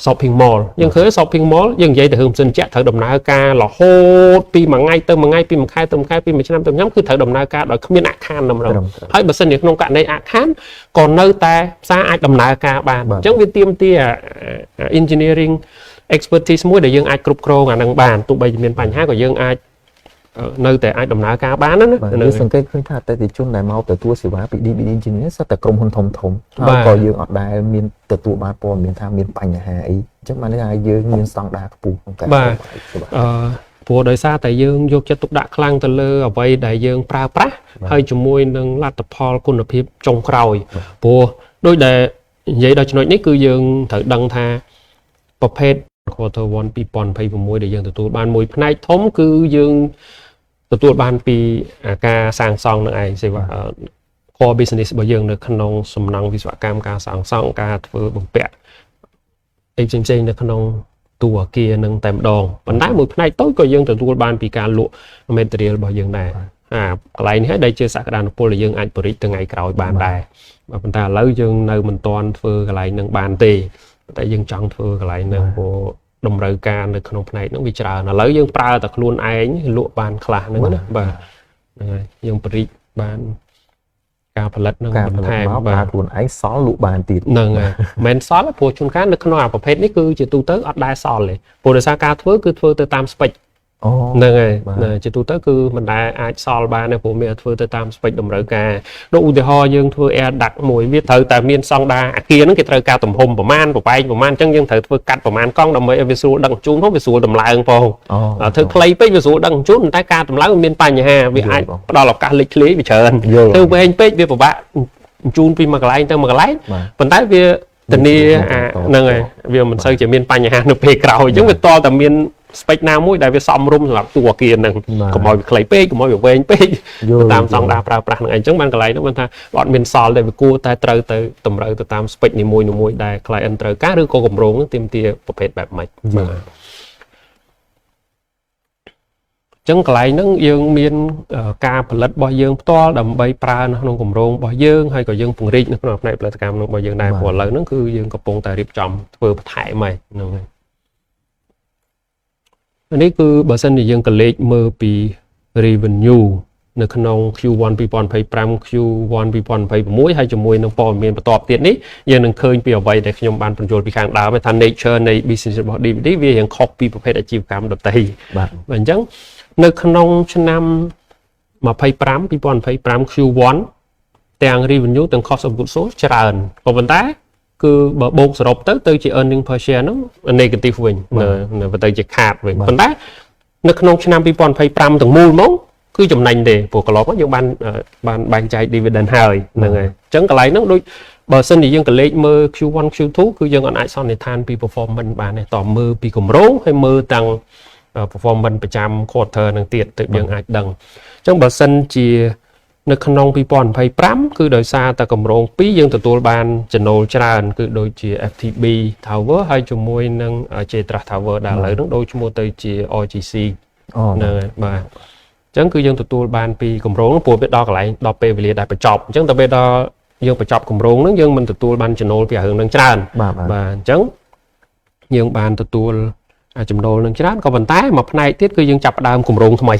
shopping mall យើងឃើញ shopping mall យើងនិយាយទៅរឿងម៉ាស៊ីនជែកត្រូវដំណើរការរហូតពីមួយថ្ងៃទៅមួយថ្ងៃពីមួយខែទៅមួយខែពីមួយឆ្នាំទៅឆ្នាំគឺត្រូវដំណើរការដោយគ្មានអាខានតែម្ដងហើយបើសិនជាក្នុងករណីអាខានក៏នៅតែផ្សារអាចដំណើរការបានអញ្ចឹងវាទាមទារ engineering expertise មួយដែលយើងអាចគ្រប់គ្រងអានឹងបានទោះបីជាមានបញ្ហាក៏យើងអាចនៅតែអាចដំណើរការបានណានៅសង្កេតឃើញថាអតិថិជនដែលមកទទួលសេវាពី DBD Engineer សុទ្ធតែក្រុមហ៊ុនធំហើយក៏យើងអត់ដែលមានទទួលបានព័ត៌មានថាមានបញ្ហាអីអញ្ចឹងបានន័យថាយើងមានស្តង់ដារខ្ពស់ក្នុងការបាទព្រោះដោយសារតែយើងយកចិត្តទុកដាក់ខ្លាំងទៅលើអ្វីដែលយើងប្រើប្រាស់ហើយជាមួយនឹងលទ្ធផលគុណភាពចុងក្រោយព្រោះដូចដែលនិយាយដល់ចំណុចនេះគឺយើងត្រូវដឹងថាប្រភេទ Quarter 1 2026ដែលយើងទទួលបានមួយផ្នែកធំគឺយើងទទួលបានពីការសាងសង់នឹងឯងសេវា core business របស់យើងនៅក្នុងសំណង់វិស្វកម្មការសាងសង់ការធ្វើបំពាក់អីផ្សេងៗនៅក្នុងតួអគារនឹងតែម្ដងប៉ុន្តែមួយផ្នែកតូចក៏យើងទទួលបានពីការលក់ material របស់យើងដែរកន្លែងនេះហើយដែលជាសក្តានុពលដែលយើងអាចបរិយាថ្ងៃក្រោយបានដែរប៉ុន្តែឥឡូវយើងនៅមិនទាន់ធ្វើកន្លែងនឹងបានទេតែយើងចង់ធ្វើកន្លែងហ្នឹងព្រោះតម្រូវការនៅក្នុងផ្នែកហ្នឹងវាច្រើនឥឡូវយើងប្រើតែខ្លួនឯងលក់បានខ្លះហ្នឹងណាបាទហ្នឹងហើយយើងបរិយាបានការផលិតហ្នឹងបន្ថែមបាទខ្លួនឯងសល់លក់បានទៀតហ្នឹងហើយមិនសល់ព្រោះជួនកាលនៅក្នុងអាប្រភេទនេះគឺជាទូទៅអត់ដែលសល់ទេព្រោះដោយសារការធ្វើគឺធ្វើទៅតាមស្ពេចហ្នឹងហើយជាទូទៅគឺមិនដែលអាចសល់បានទេព្រោះមានធ្វើទៅតាមស្ពេចតម្រូវការដូចឧទាហរណ៍យើងធ្វើ air duct មួយវាត្រូវតែមានសង់ដាអាគារហ្នឹងគេត្រូវការទំហំប្រមាណប្រវែងប្រមាណអញ្ចឹងយើងត្រូវធ្វើកាត់ប្រមាណកង់ដើម្បីឲ្យវាស្រួលដឹកជញ្ជូនផងវាស្រួលតម្លើងផងធ្វើខ្លីពេកវាស្រួលដឹកជញ្ជូនតែការតម្លើងវាមានបញ្ហាវាអាចផ្ដល់ឱកាសលេចធ្លាយវាច្រើនធ្វើវែងពេកវាពិបាកជញ្ជូនពីមួយកន្លែងទៅមួយកន្លែងប៉ុន្តែវាធានាហ្នឹងហើយវាមិនសូវជាមានបញ្ហានៅពេលក្រោយអញ្ចឹងវាតតែមានស្ពេចណាមួយដែលវាសមរម្យសម្រាប់តួអគារហ្នឹងកុំឲ្យវាខ្លីពេកកុំឲ្យវាវែងពេកតាមស្តង់ដារប្រើប្រាស់ហ្នឹងឯងអញ្ចឹងបានកន្លែងហ្នឹងមិនថាអត់មានសល់តែវាគួរតែត្រូវទៅតម្រូវទៅតាមស្ពេចនីមួយៗដែល client ត្រូវការឬក៏គម្រោងហ្នឹងទាមទារប្រភេទបែបម៉េចបាទអញ្ចឹងកន្លែងហ្នឹងយើងមានការផលិតរបស់យើងផ្ទាល់ដើម្បីប្រើនៅក្នុងគម្រោងរបស់យើងហើយក៏យើងពង្រីកនៅក្នុងផ្នែកផលិតកម្មរបស់យើងដែរព្រោះឥឡូវហ្នឹងគឺយើងកំពុងតែរៀបចំធ្វើបន្ថែមហ្នឹងហើយនេះគឺបើសិនជាយើងកលេចមើលពី revenue នៅក្នុង Q1 2025 Q1 2026ហើយជាមួយនឹងព័ត៌មានបន្ទាប់ទៀតនេះយើងនឹងឃើញពីអ្វីដែលខ្ញុំបានបញ្យល់ពីខាងដើមថា nature នៃ business របស់ DVD វារៀងខុសពីប្រភេទអាជីវកម្មដទៃបាទអញ្ចឹងនៅក្នុងឆ្នាំ2025 Q1 ទាំង revenue ទាំង cost of goods sold ច្រើនក៏ប៉ុន្តែគឺបើបូកសរុបទៅជា earning per share ហ្នឹង negative វិញនៅទៅជាខាតវិញប៉ុន្តែនៅក្នុងឆ្នាំ2025ទាំងមូលមកគឺចំណេញទេព្រោះកន្លងមកយើងបានបែងចែក dividend ហើយហ្នឹងហើយអញ្ចឹងកន្លែងហ្នឹងដូចបើសិនជាយើងក៏លេខមើល Q1 Q2 គឺយើងអាចសន្និដ្ឋានពី performance បានទេតមើលពីគម្រោងហើយមើលទាំង performance ប្រចាំ quarter នឹងទៀតទៅយើងអាចដឹងអញ្ចឹងបើសិនជានៅក្នុង2025គឺដោយសារតែគម្រោង2យើងទទួលបានចំណូលច្រើនគឺដូចជា FTB Tower ហើយជាមួយនឹង Jetras Tower ដែលឥឡូវហ្នឹងដូចឈ្មោះទៅជា RGC ហ្នឹងហើយបាទអញ្ចឹងគឺយើងទទួលបានពីគម្រោងព្រោះវាដល់កន្លែងដល់ពេលវេលាដែលបញ្ចប់អញ្ចឹងដល់ពេលដល់យើងបញ្ចប់គម្រោងហ្នឹងយើងមិនទទួលបានចំណូលពីរឿងហ្នឹងច្រើនបាទអញ្ចឹងយើងបានទទួលចំណូលនឹងច្រើនក៏ប៉ុន្តែមួយផ្នែកទៀតគឺយើងចាប់ផ្ដើមគម្រោងថ្មី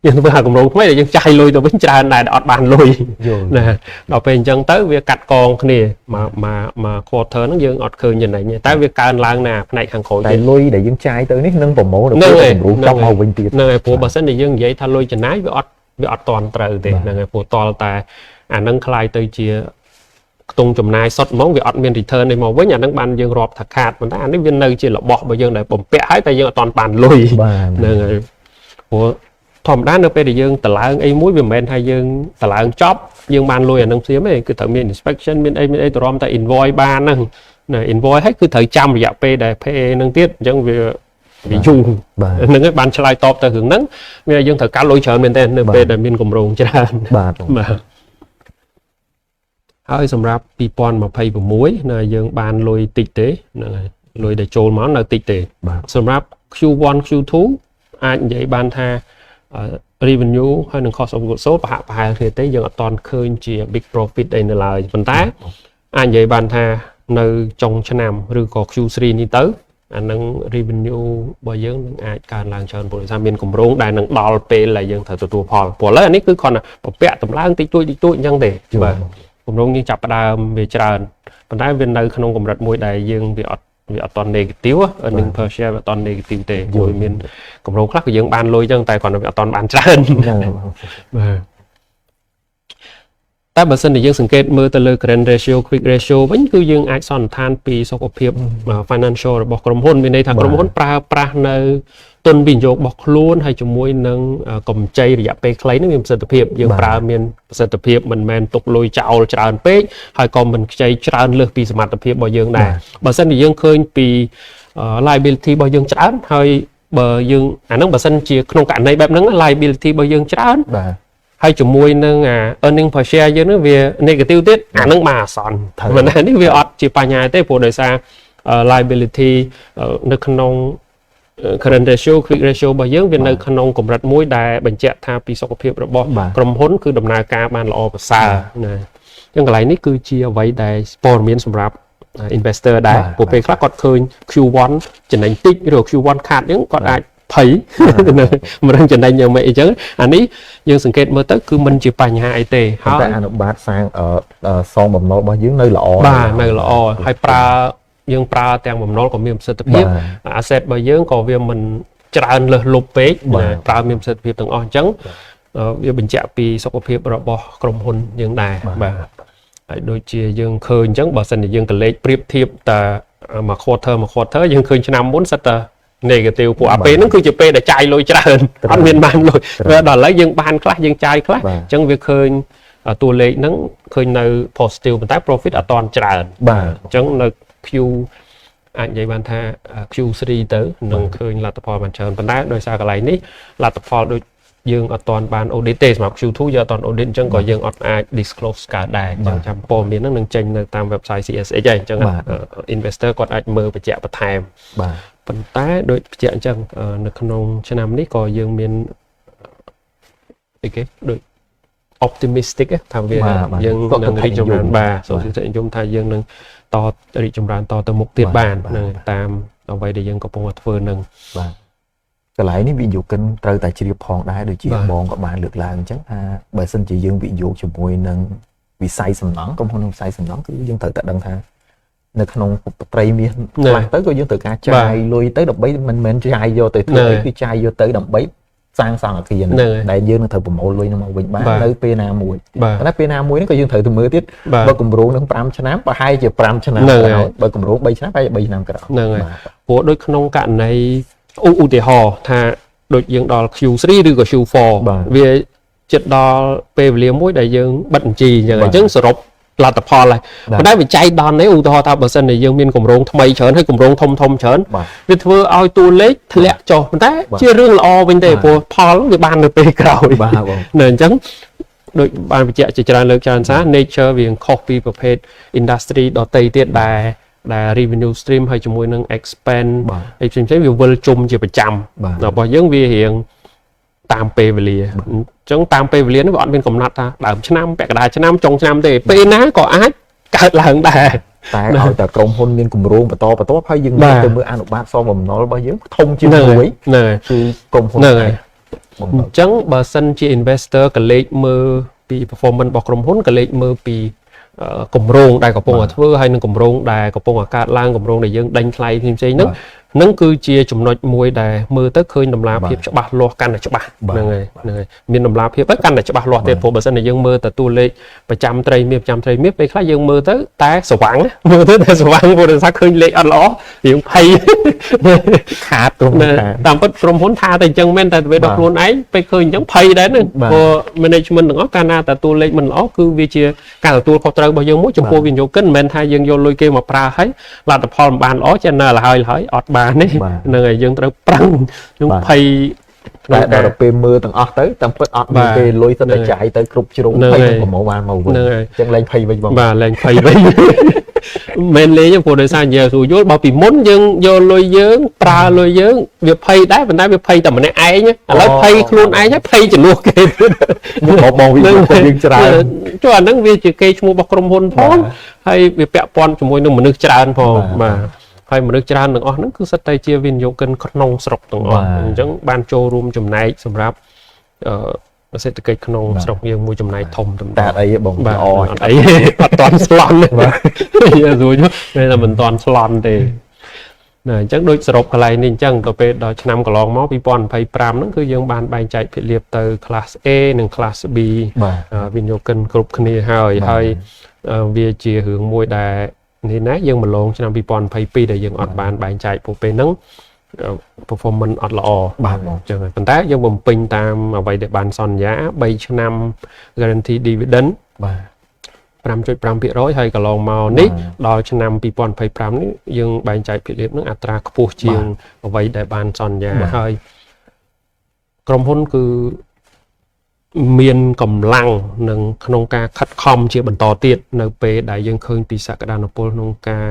យើងធ្វើគម្រោងថ្មីដែលយើងចាយលុយទៅវិញច្រើនដែរអត់បានលុយណាដល់ពេលអញ្ចឹងទៅវាកាត់កងគ្នាមក quarter ហ្នឹងយើងអត់ឃើញចំណេញទេតែវាកើនឡើងណាផ្នែកខាងក្រោយតែលុយដែលយើងចាយទៅនេះនឹងប្រមូលទៅគម្រោងចប់មកវិញទៀតហ្នឹងហើយព្រោះបើសិនជាយើងនិយាយថាលុយចំណាយវាអត់តន់ត្រូវទេហ្នឹងហើយព្រោះតល់តែអាហ្នឹងคล้ายទៅជាខ្ទង់ចំណាយសុទ្ធហ្មងវាអត់មាន return ទេមកវិញអាហ្នឹងបានយើងរាប់ថាខាតប៉ុន្តែអានេះវានៅជារបស់របស់យើងដែលបំពាក់ហើយតែយើងអត់តន់បានលុយហ្នឹងហើយព្រោះធម្មតានៅពេលដែលយើងតឡើងអីមួយវាមិនមែនថាយើងតឡើងចប់យើងបានលុយអានឹងព្រាមទេគឺត្រូវមាន inspection មានអីទៅរំតែ invoice បានហ្នឹងណា invoice ហើយគឺត្រូវចាំរយៈពេលដែល pay ហ្នឹងទៀតអញ្ចឹងវាយូរហ្នឹងហើយបានឆ្លើយតបទៅរឿងហ្នឹងវាយើងត្រូវការលុយច្រើនមែនទេនៅពេលដែលមានគម្រោងច្រើនបាទហើយសម្រាប់2026ណាយើងបានលុយតិចទេហ្នឹងហើយលុយដែលចូលមកនៅតិចទេសម្រាប់ Q1 Q2 អាចនិយាយបានថា revenue ហើយនឹង cost of goods sold ប្រហែលគ្នាទេយើងអត់ទាន់ឃើញជា big profit អីនៅឡើយប៉ុន្តែអាចនិយាយបានថានៅចុងឆ្នាំឬក៏ Q3 នេះទៅអានឹង revenue របស់យើងនឹងអាចកើនឡើងច្រើនព្រោះថាមានគម្រោងដែលនឹងដល់ពេលដែលយើងត្រូវទទួលផលព្រោះឥឡូវអានេះគឺគ្រាន់តែប្រពាក់តម្លើងតិចតួចអញ្ចឹងទេបាទគម្រោងយើងចាប់ផ្ដើមវាច្រើនប៉ុន្តែវានៅក្នុងកម្រិតមួយដែលយើងវាអត់តន់ negative earning per share វាអត់តន់ negative ទេព្រោះមានកម្រោងខ្លះគឺយើងបានលុយអញ្ចឹងតែគ្រាន់តែវាអត់តន់បានច្រើនបាទតែបើសិនជាយើងសង្កេតមើលទៅលើ current ratio quick ratio វិញគឺយើងអាចសន្និដ្ឋានពីសុខភាព financial របស់ក្រុមហ៊ុនមានន័យថាក្រុមហ៊ុនប្រើប្រាស់នៅទុនវិនិយោគរបស់ខ្លួនហើយជាមួយនឹងកម្ចីរយៈពេលខ្លីនេះមានប្រសិទ្ធភាពយើងប្រើមានប្រសិទ្ធភាពមិនមែនទុកលុយចោលច្រើនពេកហើយក៏មិនខ្ចីច្រើនលើសពីសមត្ថភាពរបស់យើងដែរបើសិនជាយើងឃើញពី liability របស់យើងច្រើនហើយបើយើងអាហ្នឹងបើសិនជាក្នុងករណីបែបហ្នឹង liability របស់យើងច្រើនហើយជាមួយនឹង earning per share យើងហ្នឹងវា negative ទៀតអាហ្នឹងមកអាសន្នមិនណានេះវាអត់ជាបញ្ហាទេព្រោះដោយសារ liability នៅក្នុង current ratio quick ratio របស់យើងវានៅក្នុងកម្រិតមួយដែលបញ្ជាក់ថាពីសុខភាពរបស់ក្រុមហ៊ុនគឺដំណើរការបានល្អប្រសើរណាអញ្ចឹងកន្លែងនេះគឺជាអ្វីដែលព័ត៌មានសម្រាប់ investor ដែរព្រោះពេលខ្លះគាត់ឃើញ Q1 ចំណេញតិចឬ Q1 ខាតអញ្ចឹងគាត់អាចភ័យមិនដឹងចំណេញយ៉ាងម៉េចអញ្ចឹងអានេះយើងសង្កេតមើលទៅគឺមិនជាបញ្ហាអីទេហើយតែអនុបាទសាងសងបំណុលរបស់យើងនៅល្អបាទនៅល្អហើយយើងប្រើទាំងបំណុលក៏មានប្រសិទ្ធភាព asset របស់យើងក៏វាមិនច្រើនលើសលប់ពេកប្រើមានប្រសិទ្ធភាពទាំងអស់អញ្ចឹងវាបញ្ជាក់ពីសុខភាពរបស់ក្រុមហ៊ុនយើងដែរបាទហើយដូចជាយើងឃើញអញ្ចឹងបើសិនជាយើងក៏លេខប្រៀបធៀបតែមួយ quarter យើងឃើញឆ្នាំមុនសិតតែ negative ពួកអាពេលហ្នឹងគឺជាពេលដែលចាយលុយច្រើនអត់មានបានលុយដល់ឥឡូវយើងបានខ្លះយើងចាយខ្លះអញ្ចឹងវាឃើញតួលេខហ្នឹងឃើញនៅ positive ប៉ុន្តែ profit អត់តាន់ច្រើនបាទអញ្ចឹងនៅ Q អាចនិយាយបានថា Q3 ទៅនឹងឃើញលទ្ធផលបានច្រើនប៉ុន្តែដោយសារកន្លែងនេះលទ្ធផលដូចយើងអត់តាន់បាន audit ទេសម្រាប់ Q2 យើងអត់តាន់ audit អញ្ចឹងក៏យើងអត់អាច disclose កើតដែរអញ្ចឹងចាំព័ត៌មានហ្នឹងនឹងចេញនៅតាម website CSX ហើយអញ្ចឹង investor គាត់អាចមើលបញ្ជាក់បន្ថែមបាទប៉ុន្តែដូចបញ្ជាក់អញ្ចឹងនៅក្នុងឆ្នាំនេះក៏យើងមានអីគេដូច optimistic ថាវាយើងនឹងរីកចម្រើនបាទសូមជឿខ្ញុំថាយើងនឹងតរីកចម្រើនតទៅមុខទៀតបានតាមអ្វីដែលយើងកំពុងតែធ្វើនឹងបាទ cái lại này ví dụ cần trời tại chỉ phong đá được chỉ bòn các bạn lược lại chắc ha bởi sân chỉ dương ví dụ cho mùi nâng vì say sầm nắng không không say sầm nắng cứ dương tự tại đăng tha nơi không tây miền lại tới coi dương tự cá chai lui tới đập bấy mình chai vô từ từ cái chai vô tới đập bấy sang ở kia đại dương nó thử bầm mồi lui nó màu bình bán nơi pena mùi nó pena mùi nó coi dương thử từ mưa tiết bởi cùng ruộng nó 5 năm và 2 giờ 5 năm bởi cùng ruộng 7 năm 7 năm cái đó của đôi không cạn này u thì hò thà đôi dương đò Q3 ឬក៏ Q4 វាចិត្តដល់ពេលវេលាមួយដែលយើងបិទបញ្ជីអញ្ចឹងអញ្ចឹងសរុបលទ្ធផលហើយប៉ុន្តែវាចៃដន្យនេះឧទាហរណ៍ថាបើសិនជាយើងមានគម្រោងថ្មីច្រើនហើយគម្រោងធំច្រើនវាធ្វើឲ្យតួលេខធ្លាក់ចុះប៉ុន្តែជារឿងល្អវិញទេព្រោះផលវាបាននៅពេលក្រោយនៅអញ្ចឹងដូចបានបញ្ជាក់ជាច្រើនលើកច្រើនសារ nature វាខុសពីប្រភេទ industry ដទៃទៀតដែល revenue stream ហើយជាមួយនឹង expand អីផ្សេងៗវាវិលជុំជាប្រចាំរបស់យើងវារៀងតាមពេលវេលាអញ្ចឹងតាមពេលវេលានេះវាអត់មានកំណត់ថាដើមឆ្នាំពាក់កណ្ដាលឆ្នាំចុងឆ្នាំទេពេលណាក៏អាចកើតឡើងដែរតែឲ្យតែក្រុមហ៊ុនមានគម្រោងបន្តហើយយើងទៅមើលអនុបត្តិសមបំណុលរបស់យើងធំជាងមួយគឺក្រុមហ៊ុនហ្នឹងហើយអញ្ចឹងបើសិនជា investor ក៏លេខមើលពី performance របស់ក្រុមហ៊ុនក៏លេខមើលពីគម្រោងដែលកំពុងតែធ្វើហើយនឹងគម្រោងដែលកំពុងតែកើតឡើងគម្រោងដែលយើងដេញថ្លៃផ្សេងៗហ្នឹងគឺជាចំណុចមួយដែលមើលទៅឃើញតម្លាភាពច្បាស់លាស់កាន់តែច្បាស់ហ្នឹងហើយមានតម្លាភាពហើយកាន់តែច្បាស់លាស់ទៀតព្រោះបើសិនជាយើងមើលទៅតួលេខប្រចាំត្រីមាសពេលខ្លះយើងមើលទៅតែស្វាំងមើលទៅតែស្វាំងព្រោះថាឃើញលេខអត់ល្អរៀងភ័យខាតតាមពិតក្រុមហ៊ុនថាតែអញ្ចឹងមែនតែទៅដល់ខ្លួនឯងពេលឃើញអញ្ចឹងភ័យដែរហ្នឹងព្រោះ management ទាំងអស់កាលណាតែតួលេខមិនល្អគឺវាជាការទទួលខុសត្រូវរបស់យើងមួយចំពោះវិនិយោគិនមិនមែនថាយើងយកលុយគេមកប្រើហើយលទ្ធផលមិនបានល្អចេះនៅឡើយអត់បាននេះហ្នឹងហើយយើងត្រូវប្រឹងយើងភ័យតែដល់ពេលមើលទាំងអស់ទៅតាមពិតអត់មានពេលលុយទៅតែចាយទៅគ្រប់ជ្រុងភ័យប្រមូលបានមកវិញអញ្ចឹងលែងភ័យវិញបងបាទលែងភ័យវិញមិនលេងព្រោះដោយសារយើងស្រួលយល់បើពីមុនយើងយកលុយយើងប្រើលុយយើងវាភ័យដែរប៉ុន្តែវាភ័យតែម្នាក់ឯងឥឡូវភ័យខ្លួនឯងហើយភ័យជំនួសគេបងវាយើងច្រើនចុះអាហ្នឹងវាជាគេឈ្មោះរបស់ក្រុមហ៊ុនផងហើយវាពាក់ព័ន្ធជាមួយនឹងមនុស្សច្រើនផងបាទហើយមនុស្សច្រើនទាំងអស់ហ្នឹងគឺសិតតែជាវិនិយោគិនក្នុងស្រុកទាំងអស់អញ្ចឹងបានចូលរួមចំណែកសម្រាប់សេដ្ឋកិច្ចក្នុងស្រុកយើងមួយចំណែកធំតែអីបងល្អអត់អីអត់តាន់ស្លន់បាទយល់យល់តែមិនតាន់ស្លន់ទេណាអញ្ចឹងដូចសរុបកន្លែងនេះអញ្ចឹងទៅពេលដល់ឆ្នាំកន្លងមក2025ហ្នឹងគឺយើងបានបែងចែកភាគលាភទៅ class A និង class B វិនិយោគិនគ្រប់គ្នាហើយវាជារឿងមួយដែលនេះណាយើងមកឡងឆ្នាំ2022ដែលយើងអត់បានបែងចែកពួកពេលហ្នឹង performance អត់ល្អបាទអញ្ចឹងប៉ុន្តែយើងបំពេញតាមអ្វីដែលបានសន្យា3ឆ្នាំ guarantee dividend បាទ 5.5% ហើយកន្លងមកនេះដល់ឆ្នាំ2025នេះយើងបែងចែកភាគលាភនឹងអត្រាខ្ពស់ជាងអ្វីដែលបានសន្យាហើយក្រុមហ៊ុនគឺមានកម្លាំងនឹងក្នុងការខិតខំជាបន្តទៀតនៅពេលដែលយើងឃើញពីសក្តានុពលក្នុងការ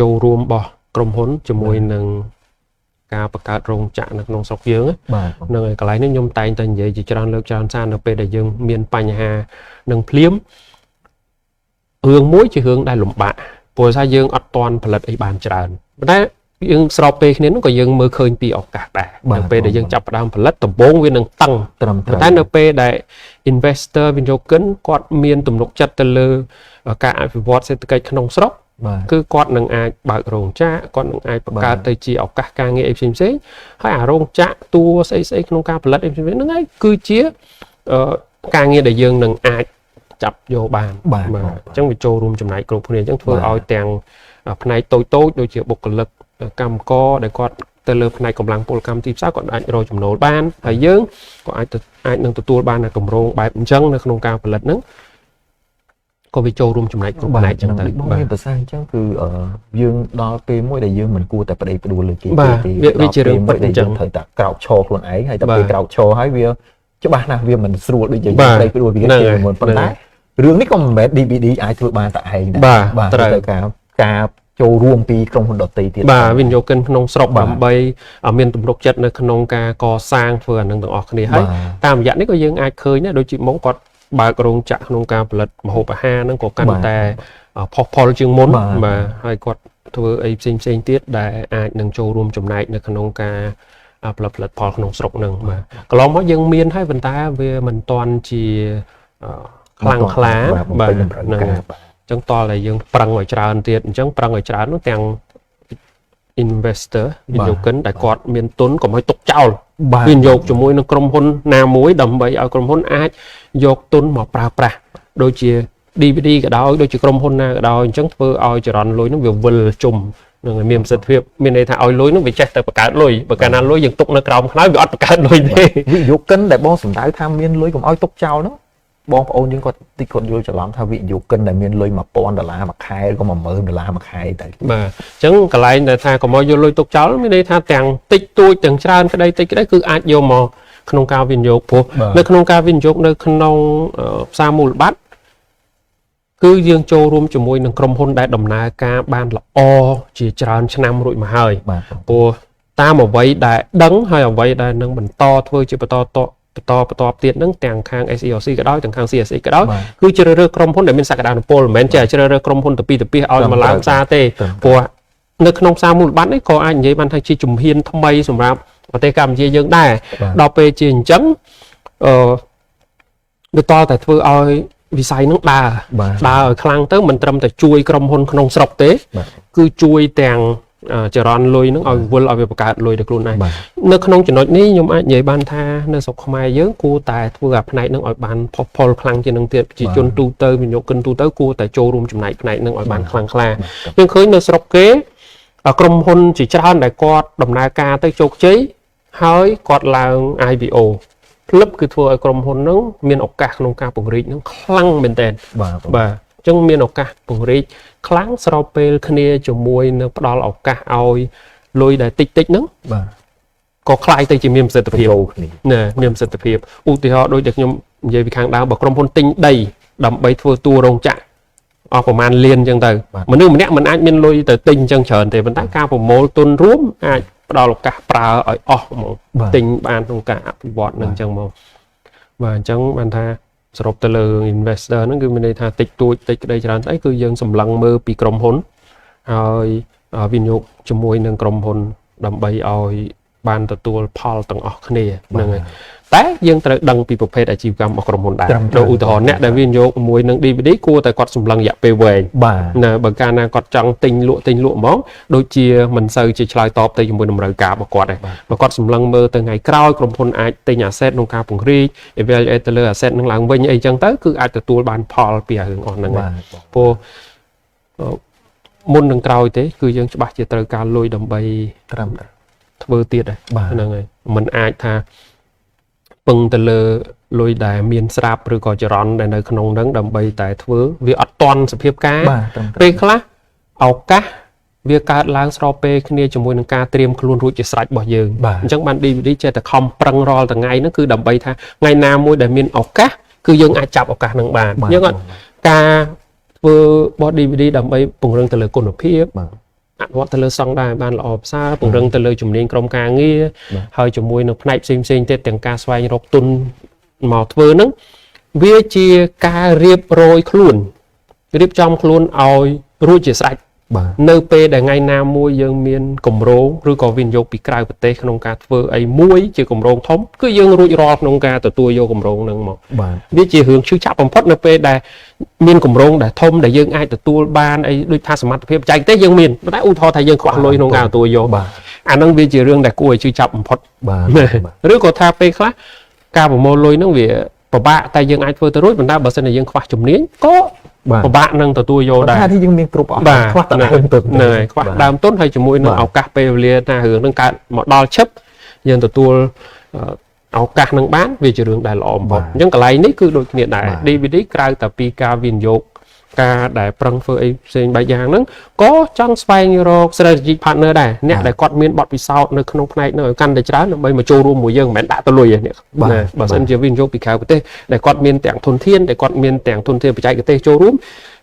ចូលរួមរបស់ក្រុមហ៊ុនជាមួយនឹងការបង្កើតរោងចក្រនៅក្នុងស្រុកយើងហ្នឹងហើយកន្លែងនេះខ្ញុំតែងតែនិយាយជាច្រើនលើកច្រើនសារនៅពេលដែលយើងមានបញ្ហានឹងភ្លាមរឿងមួយជារឿងដែលលំបាកព្រោះថាយើងអត់ទាន់ផលិតអីបានច្រើនប៉ុន្តែយើងស្របពេលគ្នានោះក៏យើងមើលឃើញពីឱកាសដែរនៅពេលដែលយើងចាប់ផ្ដើមផលិតដំបូងវានឹងតឹងតែនៅពេលដែល investor វិនិយោគិនគាត់មានទំនុកចិត្តទៅលើការអភិវឌ្ឍសេដ្ឋកិច្ចក្នុងស្រុកគឺគាត់នឹងអាចបើករោងចក្រគាត់នឹងអាចបង្កើតទៅជាឱកាសការងារអីផ្សេងៗហើយអារោងចក្រតួស្អីក្នុងការផលិតអីផ្សេងៗហ្នឹងហើយគឺជាការងារដែលយើងនឹងអាចចាប់យកបានបាទអញ្ចឹងវាចូលរួមចំណែកគ្រប់គ្នាអញ្ចឹងធ្វើឲ្យទាំងផ្នែកតូចដូចជាបុគ្គលិកកម្មករដែលគាត់ទៅលើផ្នែកកម្លាំងពលកម្មទីផ្សារគាត់អាចរកចំណូលបានហើយយើងក៏អាចនឹងទទួលបានកម្រងបែបអញ្ចឹងនៅក្នុងការផលិតហ្នឹងក៏វាចូលរួមចំណែកគ្រប់ផ្នែកចឹងទៅបាទមានប្រសាសន៍អញ្ចឹងគឺយើងដល់ពេលមួយដែលយើងមិនគួរតែប្តេជ្ញាផ្ដួលលើគេទេវាជារឿងពិតអញ្ចឹងត្រូវតែក្រោកឈរខ្លួនឯងហើយតែពេលក្រោកឈរហើយវាច្បាស់ណាស់វាមិនស្រួលដូចយើងប្តេជ្ញាផ្ដួលវាជាមុនប៉ុន្តែរឿងនេះក៏មិនមែន DVD អាចធ្វើបានតែឯងដែរបាទត្រូវការចូលរួមពីក្រុមហ៊ុនដទៃទៀតបាទវិនិយោគិនក្នុងស្រុកដើម្បីមានទំនុកចិត្តនៅក្នុងការកសាងធ្វើអានឹងទាំងអស់គ្នាហើយតាមរយៈនេះក៏យើងអាចឃើញដែរដូចជាមកគាត់បើករោងចក្រក្នុងការផលិតម្ហូបអាហារហ្នឹងក៏កាន់តែផុសផុលជាងមុនបាទហើយគាត់ធ្វើអីផ្សេងទៀតដែលអាចនឹងចូលរួមចំណែកនៅក្នុងការ ផលិតផលក្នុងស្រុកនឹងបាទកន្លងមកយើងមានហើយប៉ុន្តែវាមិនទាន់ជាខ្លាំងក្លាបាទហ្នឹងអញ្ចឹងតលតែយើងប្រឹងឲ្យច្រើនទៀតអញ្ចឹងប្រឹងឲ្យច្រើននោះទាំង investor វិនិយោគិនដែលគាត់មានទុនកុំឲ្យទុកចោលវិនិយោគជាមួយនឹងក្រុមហ៊ុនណាមួយដើម្បីឲ្យក្រុមហ៊ុនអាចយកទុនមកប្រើប្រាស់ដូចជា DVD ក៏ដោយដូចជាក្រុមហ៊ុនណាក៏ដោយអញ្ចឹងធ្វើឲ្យចរន្តលុយនោះវាវិលជុំនឹងមានប្រសិទ្ធភាពមានន័យថាឲ្យលុយនោះវាចេះតែបង្កើតលុយបើកាលណាលុយយើងទុកនៅក្រោមខ្នើយវាអត់បង្កើតលុយទេវិនិយោគិនដែលបងសំដៅថាមានលុយកុំឲ្យទុកចោលហ្នឹងបងប្អូនយើងគាត់តិចគាត់យល់ច្រឡំថាវិនិយោគិនដែលមានលុយ$1000មួយខែឬក៏$10000មួយខែទៅបាទអញ្ចឹងកន្លែងដែលថាកុំឲ្យយកលុយទុកចោលមានន័យថាទាំងតិចតួចទាំងច្រើនក្តីតិចក្តីគឺអាចយកមកក្នុងការវិនិយោគព្រោះនៅក្នុងការវិនិយោគនៅក្នុងផ្សារមូលបត្រគឺយើងចូលរួមជាមួយនឹងក្រុមហ៊ុនដែលដំណើរការបានល្អជាច្រើនឆ្នាំរួចមកហើយព្រោះតាមអ្វីដែលដឹងហើយអ្វីដែលនឹងបន្តធ្វើជាបន្តទៀតនឹងទាំងខាង SELC ក៏ដោយទាំងខាង CSX ក៏ដោយគឺជ្រើសរើសក្រុមហ៊ុនដែលមានសក្តានុពលមិនមែនចេះជ្រើសរើសក្រុមហ៊ុនទៅពីឲ្យមកឡើងផ្សារទេព្រោះនៅក្នុងផ្សារមូលបត្រនេះក៏អាចនិយាយបានថាជាជំហានថ្មីសម្រាប់ប្រទេសកម្ពុជាយើងដែរដល់ពេលជាអញ្ចឹងវាតតែធ្វើឲ្យវិស័យនឹងដើរឲ្យខ្លាំងទៅមិនត្រឹមតែជួយក្រុមហ៊ុនក្នុងស្រុកទេគឺជួយទាំងចរន្តលុយនឹងឲ្យវិលឲ្យវាបង្កើតលុយទៅខ្លួនឯងនៅក្នុងចំណុចនេះខ្ញុំអាចនិយាយបានថានៅស្រុកខ្មែរយើងគួរតែធ្វើអាផ្នែកនឹងឲ្យបានផុសផុលខ្លាំងជាងនឹងទៀតប្រជាជនទូទៅវិនិយោគិនទូទៅគួរតែចូលរួមចំណែកផ្នែកនឹងឲ្យបានខ្លាំងក្លាយើងឃើញនៅស្រុកគេក្រុមហ៊ុនជាច្រើនដែលគាត់ដំណើរការទៅជោគជ័យហើយគាត់ឡើង IPO ផ្លឹបគឺធ្វើឲ្យក្រុមហ៊ុនហ្នឹងមានឱកាសក្នុងការពង្រីកហ្នឹងខ្លាំងមែនតើបាទអញ្ចឹងមានឱកាសពង្រីកខ្លាំងស្របពេលគ្នាជាមួយនឹងផ្ដល់ឱកាសឲ្យលុយដែលតិចហ្នឹងបាទក៏คล้ายទៅជាមានប្រសិទ្ធភាពណាមានប្រសិទ្ធភាពឧទាហរណ៍ដូចដែលខ្ញុំនិយាយពីខាងដើមបើក្រុមហ៊ុនទិញដីដើម្បីធ្វើតួរោងចក្រអស់ប្រហែលលានអញ្ចឹងទៅមនុស្សម្នាក់មិនអាចមានលុយទៅទិញអញ្ចឹងច្រើនទេប៉ុន្តែការប្រមូលទុនរួមអាចផ្ដល់ឱកាសប្រើឲ្យអស់ហ្មងទិញបានក្នុងការអភិវឌ្ឍនឹងអញ្ចឹងមកបាទអញ្ចឹងបានថាសរុបទៅលើ investor ហ្នឹងគឺមានន័យថាតិចតួចតិចក្តីច្រើនស្អីគឺយើងសម្លឹងមើលពីក្រុមហ៊ុនហើយវិនិយោគជាមួយនឹងក្រុមហ៊ុនដើម្បីឲ្យបានទទួលផលទាំងអស់គ្នាហ្នឹងហើយតែយើងត្រូវដឹងពីប្រភេទអាជីវកម្មរបស់ក្រុមហ៊ុនដែរដូចឧទាហរណ៍អ្នកដែលវិនិយោគជាមួយនឹង DVD គួរតែគាត់សម្លឹងរយៈពេលវែងណាបើកាលណាគាត់ចង់ទិញលក់ហ្មងដូចជាមិនសូវជាឆ្លើយតបទៅជាមួយតម្រូវការរបស់គាត់ដែរបើគាត់សម្លឹងមើលទៅថ្ងៃក្រោយក្រុមហ៊ុនអាចទិញ asset ក្នុងការពង្រីក evaluate ទៅលើ asset នឹងឡើងវិញអីចឹងទៅគឺអាចទទួលបានផលពីរឿងអស់ហ្នឹងហើយព្រោះមុននឹងក្រោយទេគឺយើងច្បាស់ជាត្រូវការលុយដើម្បីត្រឹមធ្វើទៀតហ្នឹងហើយมันអាចថាពឹងទៅលើលុយដែលមានស្រាប់ឬក៏ចរន្តដែលនៅក្នុងហ្នឹងដើម្បីតែធ្វើវាអត់តន់សភាពការពេលខ្លះឱកាសវាកើតឡើងស្របពេលគ្នាជាមួយនឹងការត្រៀមខ្លួនរួចជាស្រេចរបស់យើងអញ្ចឹងបាន DVD ចេះតែខំប្រឹងរាល់ថ្ងៃហ្នឹងគឺដើម្បីថាថ្ងៃណាមួយដែលមានឱកាសគឺយើងអាចចាប់ឱកាសហ្នឹងបានយើងអត់ការធ្វើរបស់ DVD ដើម្បីពង្រឹងទៅលើគុណភាពអនុវត្តទៅលើសង្ឃដែរបានល្អផ្សារពង្រឹងទៅលើជំនាញក្រុមការងារហើយជាមួយនឹងផ្នែកផ្សេងទៀតទាំងការស្វែងរកទុនមកធ្វើហ្នឹងវាជាការរៀបរយខ្លួនរៀបចំខ្លួនឲ្យរួចជាស្រេចនៅពេលដែលថ្ងៃណាមួយយើងមានគម្រោងឬក៏វិនិយោគពីក្រៅប្រទេសក្នុងការធ្វើអីមួយជាគម្រោងធំគឺយើងរួចរាល់ក្នុងការទទួលយកគម្រោងហ្នឹងមកវាជារឿងឈឺចាប់បំផុតនៅពេលដែលមានគម្រោងដែលធំដែលយើងអាចទទួលបានអីដូចថាសមត្ថភាពបច្ចេកទេសយើងមានប៉ុន្តែឧទាហរណ៍ថាយើងខ្វះលុយក្នុងការទទួលយកអាហ្នឹងវាជារឿងដែលគួរឲ្យឈឺចាប់បំផុតឬក៏ថាពេលខ្លះការប្រមូលលុយហ្នឹងវាពិបាកតែយើងអាចធ្វើទៅរួចប៉ុន្តែបើសិនជាយើងខ្វះជំនាញក៏ពិបាកនឹងទទួលយកដែរថាយើងមានគ្រប់អស់ខ្វះតែដើមទុនហ្នឹងហើយខ្វះដើមទុនហើយជាមួយនឹងឱកាសពេលវេលាថារឿងហ្នឹងកើតមកដល់ឈឹបយើងទទួលឱកាសនឹងបានវាជារឿងដែលល្អបំផុតអញ្ចឹងកន្លែងនេះគឺដូចគ្នាដែរ DVD ក្រៅតែពីការវិនិយោគការដែលប្រឹងធ្វើអីផ្សេងបែបយ៉ាងហ្នឹងក៏ចង់ស្វែងរក strategic partner ដែរអ្នកដែលគាត់មានបទពិសោធន៍នៅក្នុងផ្នែកហ្នឹងឲ្យកាន់តែច្រើនដើម្បីមកចូលរួមមួយយើងមិនមែនដាក់ទៅលុយទេអ្នកបើសិនជាវិនិយោគពីក្រៅប្រទេសដែលគាត់មានទាំងធនធានដែលគាត់មានទាំងធនធានបច្ចេកទេសចូលរួម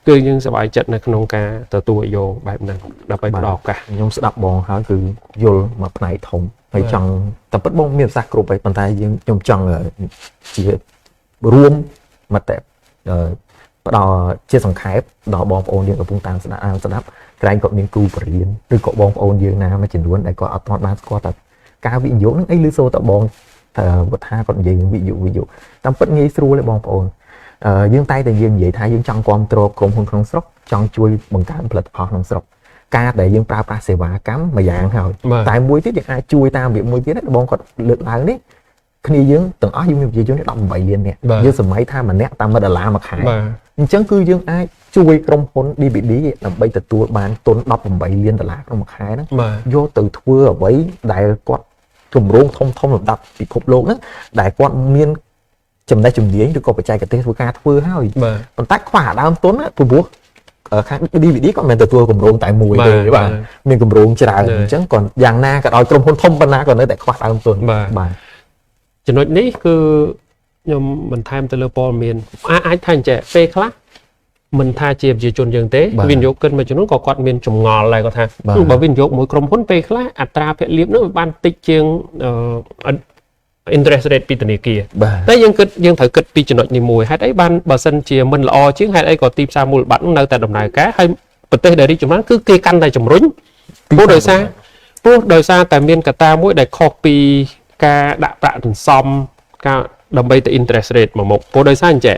គឺយើងសប្បាយចិត្តនៅក្នុងការទទួលយកបែបហ្នឹងដើម្បីផ្ដល់ឱកាសខ្ញុំស្ដាប់បងហើយគឺយល់មកផ្នែកធំហើយចង់តែពិតបងមានប្រសាសន៍គ្រប់ហើយប៉ុន្តែខ្ញុំចង់ជារួមមកតែផ្ដល់ជាសង្ខេបដល់បងប្អូនយើងកំពុងតាមស្ដាប់ក្រែងគាត់មានគ្រូបរិញ្ញាឬក៏បងប្អូនយើងណាមួយចំនួនដែលគាត់អត់ទាន់បានស្គាល់តែ ការវិនិយោគហ្នឹងអីលឺសូតបងវត្តថាគាត់និយាយវិនិយោគតាមពិតងាយស្រួលទេបងប្អូនយើងតែយើងនិយាយថាយើងចង់គ្រប់គ្រងក្រុមហ៊ុនក្នុងស្រុកចង់ជួយបង្កើនផលិតផលក្នុងស្រុកការដែលយើងប្រើប្រាស់សេវាកម្មមួយយ៉ាងហើយតែមួយទៀតយើងអាចជួយតាមរបៀបមួយទៀតបងគាត់លើកឡើងនេះគ្នាយើងទាំងអស់យើងមានប្រជាជន18លាននាក់យើងសម័យថាម្នាក់តាម$1មួយខែអញ្ចឹងគឺយើងអាចជួយក្រុមហ៊ុន DBD ដើម្បីទទួលបានទុន$18លានក្នុងមួយខែហ្នឹងយកទៅធ្វើអ្វីដែលគាត់គម្រោងធំលំដាប់ពិភពលោកហ្នឹងដែលគាត់មានចំណេះជំនាញឬក៏បច្ចេកទេសធ្វើការធ្វើហើយប៉ុន្តែខ្វះដើមទុនព្រោះខាង DVD គាត់មិនមែនទទួលគម្រោងតែមួយទេបាទមានគម្រោងច្រើនអញ្ចឹងគាត់យ៉ាងណាក៏ឲ្យក្រុមហ៊ុនធំប៉ុណ្ណាក៏នៅតែខ្វះដើមទុនបាទចំណុចនេះគឺខ្ញុំបន្ថែមទៅលើព័ត៌មានអាចថាអញ្ចឹងពេលខ្លះមិនថាជាប្រជាជនយើងទេវិនិយោគិនមួយចំនួនក៏គាត់មានចម្ងល់ដែរគាត់ថាបើវិនិយោគមួយក្រុមហ៊ុនពេលខ្លះអត្រាភាគលាភនោះបានតិចជាងinterest rate ពីធនាគារតែយើងត្រូវគិតពីចំណុចនេះមួយហេតុអីបានបើសិនជាមិនល្អជាងហេតុអីក៏ទីផ្សារមូលបត្រនៅតែដំណើរការហើយប្រទេសដែលរីកចម្រើនគឺគេកាន់តែជំរុញព្រោះដោយសារតែមានកត្តាមួយដែលខុសពីការដាក់ប្រាក់សន្សំការដើម្បីទៅ interest rate មកមុខព្រោះដោយសារអញ្ចឹង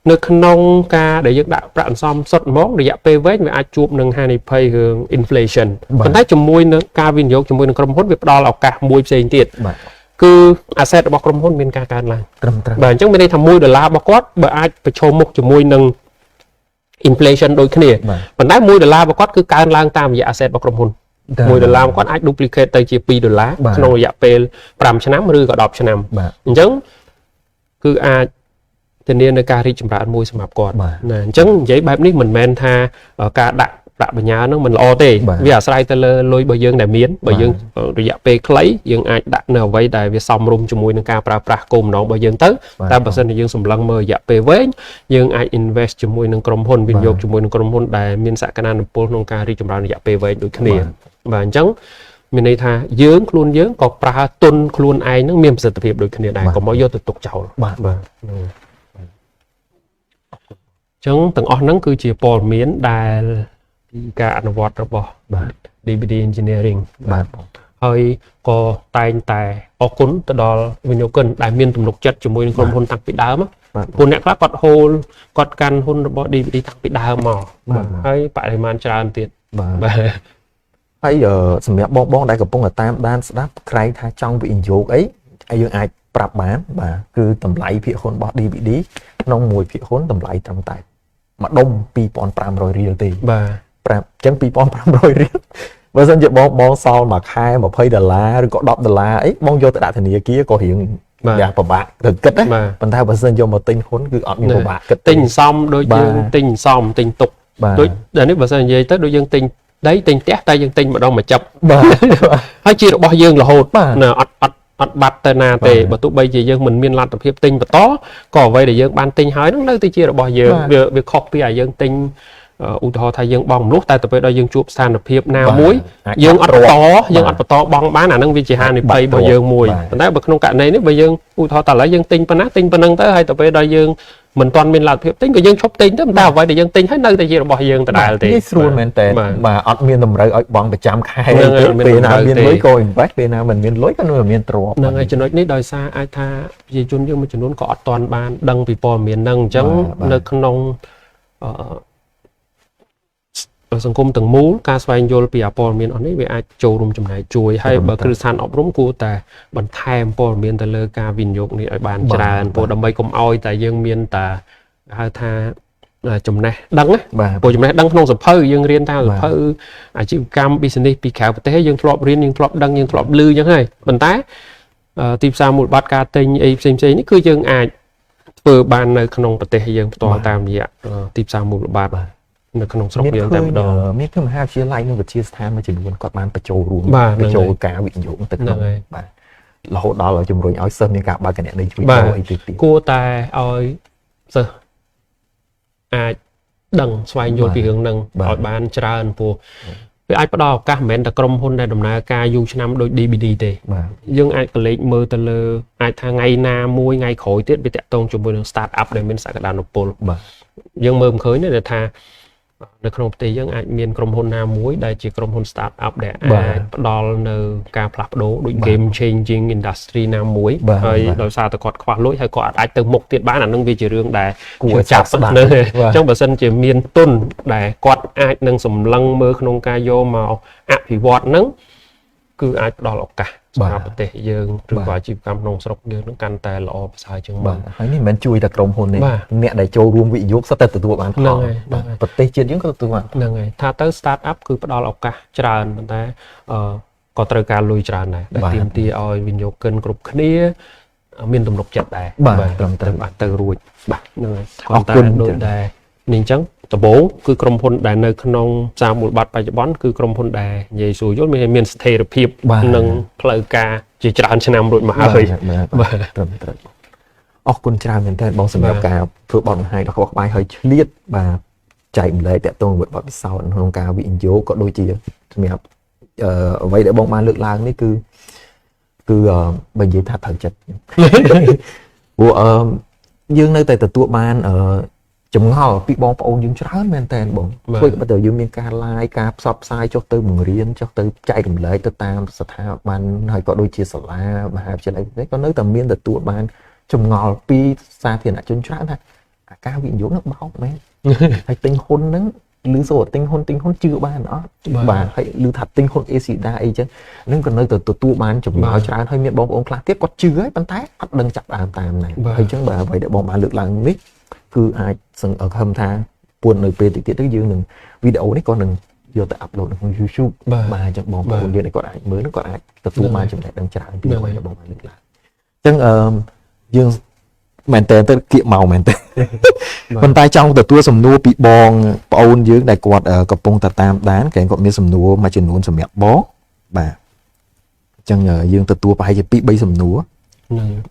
នៅក្នុងការដែលយើងដាក់ប្រាក់សន្សំសុទ្ធហ្មងរយៈពេលវែងវាអាចជួបនឹងហានិភ័យរឿង inflation ប៉ុន្តែជាមួយនឹងការវិនិយោគជាមួយនឹងក្រុមហ៊ុនវាផ្ដល់ឱកាសមួយផ្សេងទៀតគឺ asset របស់ក្រុមហ៊ុនមានការកើនឡើងត្រឹមត្រូវបាទអញ្ចឹងមានន័យថា$1របស់គាត់បើអាចប្រឈមមុខជាមួយនឹង inflation ដូចគ្នាប៉ុន្តែ$1របស់គាត់គឺកើនឡើងតាមរយៈ asset របស់ក្រុមហ៊ុន$1គាត់អាច duplicate ទៅជា$2ក្នុងរយៈពេល5ឆ្នាំឬក៏10ឆ្នាំអញ្ចឹងគឺអាចធានានៅការរីកចម្រើនមួយសម្រាប់គាត់ណាអញ្ចឹងនិយាយបែបនេះមិនមែនថាការដាក់ប្រាក់បញ្ញើហ្នឹងមិនល្អទេវាអាស្រ័យទៅលើលុយរបស់យើងដែលមានបើយើងរយៈពេលខ្លីយើងអាចដាក់នៅអ្វីដែលវាសមរម្យជាមួយនឹងការប្រើប្រាស់គោលបំណងរបស់យើងទៅតែបើសិនជាយើងសម្លឹងមើលរយៈពេលវែងយើងអាច invest ជាមួយនឹងក្រុមហ៊ុនវិនិយោគជាមួយនឹងក្រុមហ៊ុនដែលមានសក្តានុពលក្នុងការរីកចម្រើនរយៈពេលវែងដូចគ្នាបាទអញ្ចឹងមានន័យថាខ្លួនយើងក៏ប្រើទុនខ្លួនឯងហ្នឹងមានប្រសិទ្ធភាពដូចគ្នាដែរកុំឲ្យយកទៅទុកចោលបាទចឹងទាំងអស់ហ្នឹងគឺជាព័ត៌មានដែលពីការអនុវត្តរបស់ DVD Engineering បាទហើយក៏តែងតែអរគុណទៅដល់វិនិយោគិនដែលមានទំនុកចិត្តជាមួយនឹងក្រុមហ៊ុនតាំងពីដើមព្រោះអ្នកខ្លះគាត់គាត់កាន់ហ៊ុនរបស់ DVD តាំងពីដើមមកហើយបរិមាណច្រើនទៀតបាទហើយសម្រាប់បងដែលកំពុងតែតាមដានស្ដាប់ក្រែងថាចង់វិនិយោគអីហើយយើងអាចប្រាប់បានបាទគឺតម្លៃភាគហ៊ុនរបស់ DVD ក្នុងមួយភាគហ៊ុនតម្លៃត្រឹមតែម្ដុំ$2,500រៀលទេបាទប្រាប់អញ្ចឹង$2,500រៀលបើសិនជាបងសល់មួយខែ$20ឬក៏$10អីបងយកទៅដាក់ធនាគារក៏រៀងយ៉ាងពិបាកទៅគិតណាប៉ុន្តែបើសិនយកមកទិញហ៊ុនគឺអត់មានពិបាកគិតទិញសំដូចយើងទិញសំទិញទុកដូចដល់នេះបើសិននិយាយទៅដូចយើងទិញដីទិញផ្ទះតែយើងទិញម្ដងមួយចាប់បាទហើយជារបស់យើងរហូតណាអត់បាត់ទៅណាទេបើទោះបីជាយើងមិនមានលទ្ធភាពទិញបន្តក៏អ្វីដែលយើងបានទិញហើយនឹងនៅតែជារបស់យើងវាខុសពីឲ្យយើងទិញឧទាហរណ៍ថាយើងបង់មនុស្សតែទៅពេលដល់យើងជួបស្ថានភាពណាមួយយើងអត់បន្តបង់បានអានឹងវាជាហានិភ័យរបស់យើងមួយប៉ុន្តែបើក្នុងករណីនេះបើយើងឧទាហរណ៍តែឥឡូវយើងទិញប៉ុណ្ណាទិញប៉ុណ្ណឹងទៅហើយទៅពេលដល់យើងមិនទាន់មានលទ្ធភាពទិញក៏យើងឈប់ទិញទៅតែអ្វីដែលយើងទិញហើយនៅតែជារបស់យើងដដែលទេនេះស្រួលមែនតើបាទអត់មានតម្រូវឲ្យបង់ប្រចាំខែពេលណាមានលុយក៏ invest ពេលណាមិនមានលុយក៏នៅមានទ្រព្យហ្នឹងហើយចំណុចនេះដោយសារអាចថាប្រជាជនយើងមួយចំនួនក៏អត់ទាន់បានដឹងពីព័ត៌មានហ្នឹងអញ្ចឹងនៅក្នុងសង្គមទាំងមូលការស្វែងយល់ពីព័ត៌មានអស់នេះវាអាចចូលរួមចំណែកជួយហើយបើគ្រឹះស្ថានអប់រំគួរតែបន្ថែមព័ត៌មានទៅលើការវិនិយោគនេះឲ្យបានច្រើនព្រោះដើម្បីកុំឲ្យតែយើងមានតែហៅថាចំណេះដឹងណាព្រោះចំណេះដឹងក្នុងសភៅយើងរៀនតាមសភៅអាជីវកម្ម business ពីក្រៅប្រទេសយើងធ្លាប់រៀនយើងធ្លាប់ដឹងយើងធ្លាប់ឮអញ្ចឹងហើយប៉ុន្តែទីផ្សារមូលបត្រការទិញអីផ្សេងនេះគឺយើងអាចធ្វើបាននៅក្នុងប្រទេសយើងផ្ទាល់តាមរយៈទីផ្សារមូលបត្រនៅក្នុងស្រុកយើងតែម្ដងមានគឺមហាវិទ្យាល័យនិងវិទ្យាស្ថានមួយចំនួនគាត់បានបញ្ចូលរួមបញ្ចូលការវិនិយោគទៅក្នុងបាទរហូតដល់ជំរុញឲ្យសិស្សមានការបើកគណនីជួយចូលអីទៀតគួរតែឲ្យសិស្សអាចដឹងស្វែងយល់ពីរឿងហ្នឹងឲ្យបានច្រើនព្រោះវាអាចផ្ដល់ឱកាសមិនមែនតែក្រុមហ៊ុនដែលដំណើរការយូរឆ្នាំដូច DVD ទេយើងអាចកលេចមើលទៅលើអាចថាថ្ងៃណាមួយថ្ងៃក្រោយទៀតវាតាក់ទងជាមួយនឹង start up ដែលមានសក្តានុពលយើងមើលមិនឃើញទេថា នៅក្នុងប្រទេសយើងអាចមានក្រុមហ៊ុនណាមួយដែលជាក្រុមហ៊ុន start up ដែលអាចផ្ដល់នៅការផ្លាស់ប្ដូរដូច game changing industry ណាមួយហើយដោយសារតែគាត់ខ្វះលុយហើយគាត់អាចទៅមុខទៀតបានអានឹងវាជារឿងដែលគួរចាប់ស្ដាប់អញ្ចឹងបើសិនជាមានទុនដែលគាត់អាចនឹងសម្លឹងមើលក្នុងការយកមកអភិវឌ្ឍហ្នឹងគឺអាចផ្ដល់ឱកាសសម្រាប់ប្រទេសយើងឬក៏អាជីវកម្មក្នុងស្រុកយើងនឹងកាន់តែល្អប្រសើរជាងមុនហើយនេះមិនមែនជួយតែក្រុមហ៊ុនទេអ្នកដែលចូលរួមវិនិយោគសុទ្ធតែទទួលបានផលប្រទេសជាតិយើងក៏ទទួលបានហ្នឹងហើយថាទៅ start up គឺផ្ដល់ឱកាសច្រើនប៉ុន្តែក៏ត្រូវការលុយច្រើនដែរដែលទាមទារឲ្យវិនិយោគិនគ្រប់គ្នាមានទំនុកចិត្តដែរត្រឹមត្រូវបាទទៅរួចបាទហ្នឹងហើយគាត់តែដូចដែរនេះអញ្ចឹងដំបូងគឺក្រុមហ៊ុនដែលនៅក្នុងផ្សារមូលបត្របច្ចុប្បន្នគឺក្រុមហ៊ុនដែលនិយាយស្រួលយល់មានស្ថិរភាពនិងផ្លូវការជាច្រើនឆ្នាំរួចមកហើយបាទត្រឹមត្រូវអរគុណច្រើនមែនតើបងសម្រាប់ការធ្វើបទបង្ហាញដ៏ខ្វះក្បាយហើយឆ្លៀតបាទចែកម្លែកតាក់ទងvớiបទពិសោធន៍ក្នុងការវិនិយោគក៏ដូចជាសម្រាប់អ្វីដែលបងបានលើកឡើងនេះគឺបើនិយាយថាត្រូវចិត្តព្រោះយើងនៅតែទទួលបានចម្ងល់ពីបងប្អូនយើងច្រើនមែនតើបងធ្វើឲ្យតែយើងមានការ live ការផ្សព្វផ្សាយចុះទៅបង្រៀនចុះទៅចែករំលែកទៅតាមស្ថាប័នហើយក៏ដូចជាសាលាមហាវិទ្យាល័យក៏នៅតែមានទទួលបានចម្ងល់ពីសាធារណជនច្រើនថាអាការវិនិយោគហ្នឹងបោកមែនហើយទិញហ៊ុនហ្នឹងឬសូទិញហ៊ុនជឿបានអត់បាទហើយឮថាទិញហ៊ុន Acida អីចឹងហ្នឹងក៏នៅតែទទួលបានចម្ងល់ច្រើនហើយមានបងប្អូនខ្លះទៀតគាត់ជឿហើយប៉ុន្តែអត់ដឹងចាប់ដើមតាមណាហើយចឹងបើអ្វីដែលបងបានលើកឡើងនេះគឺអាចសង្ឃឹមថាពួននៅពេលតិចទៀតទៅយើងនឹងវីដេអូនេះក៏នឹងយកទៅអាប់ឡូតនៅក្នុង YouTube បាទអញ្ចឹងបងប្អូនយើងគាត់អាចមើលគាត់អាចទទួលបានចំណេះដឹងច្រើនពីអ្វីដែលបងបានលើកឡើងអញ្ចឹងយើងមែនតើទៅគៀកមកមែនតើប៉ុន្តែចង់ទទួលសំណួរពីបងប្អូនយើងដែលគាត់កំពុងតែតាមដានគេគាត់មានសំណួរមួយចំនួនសម្រាប់បងបាទអញ្ចឹងយើងទទួលប្រហែលជា 2-3 សំណួរ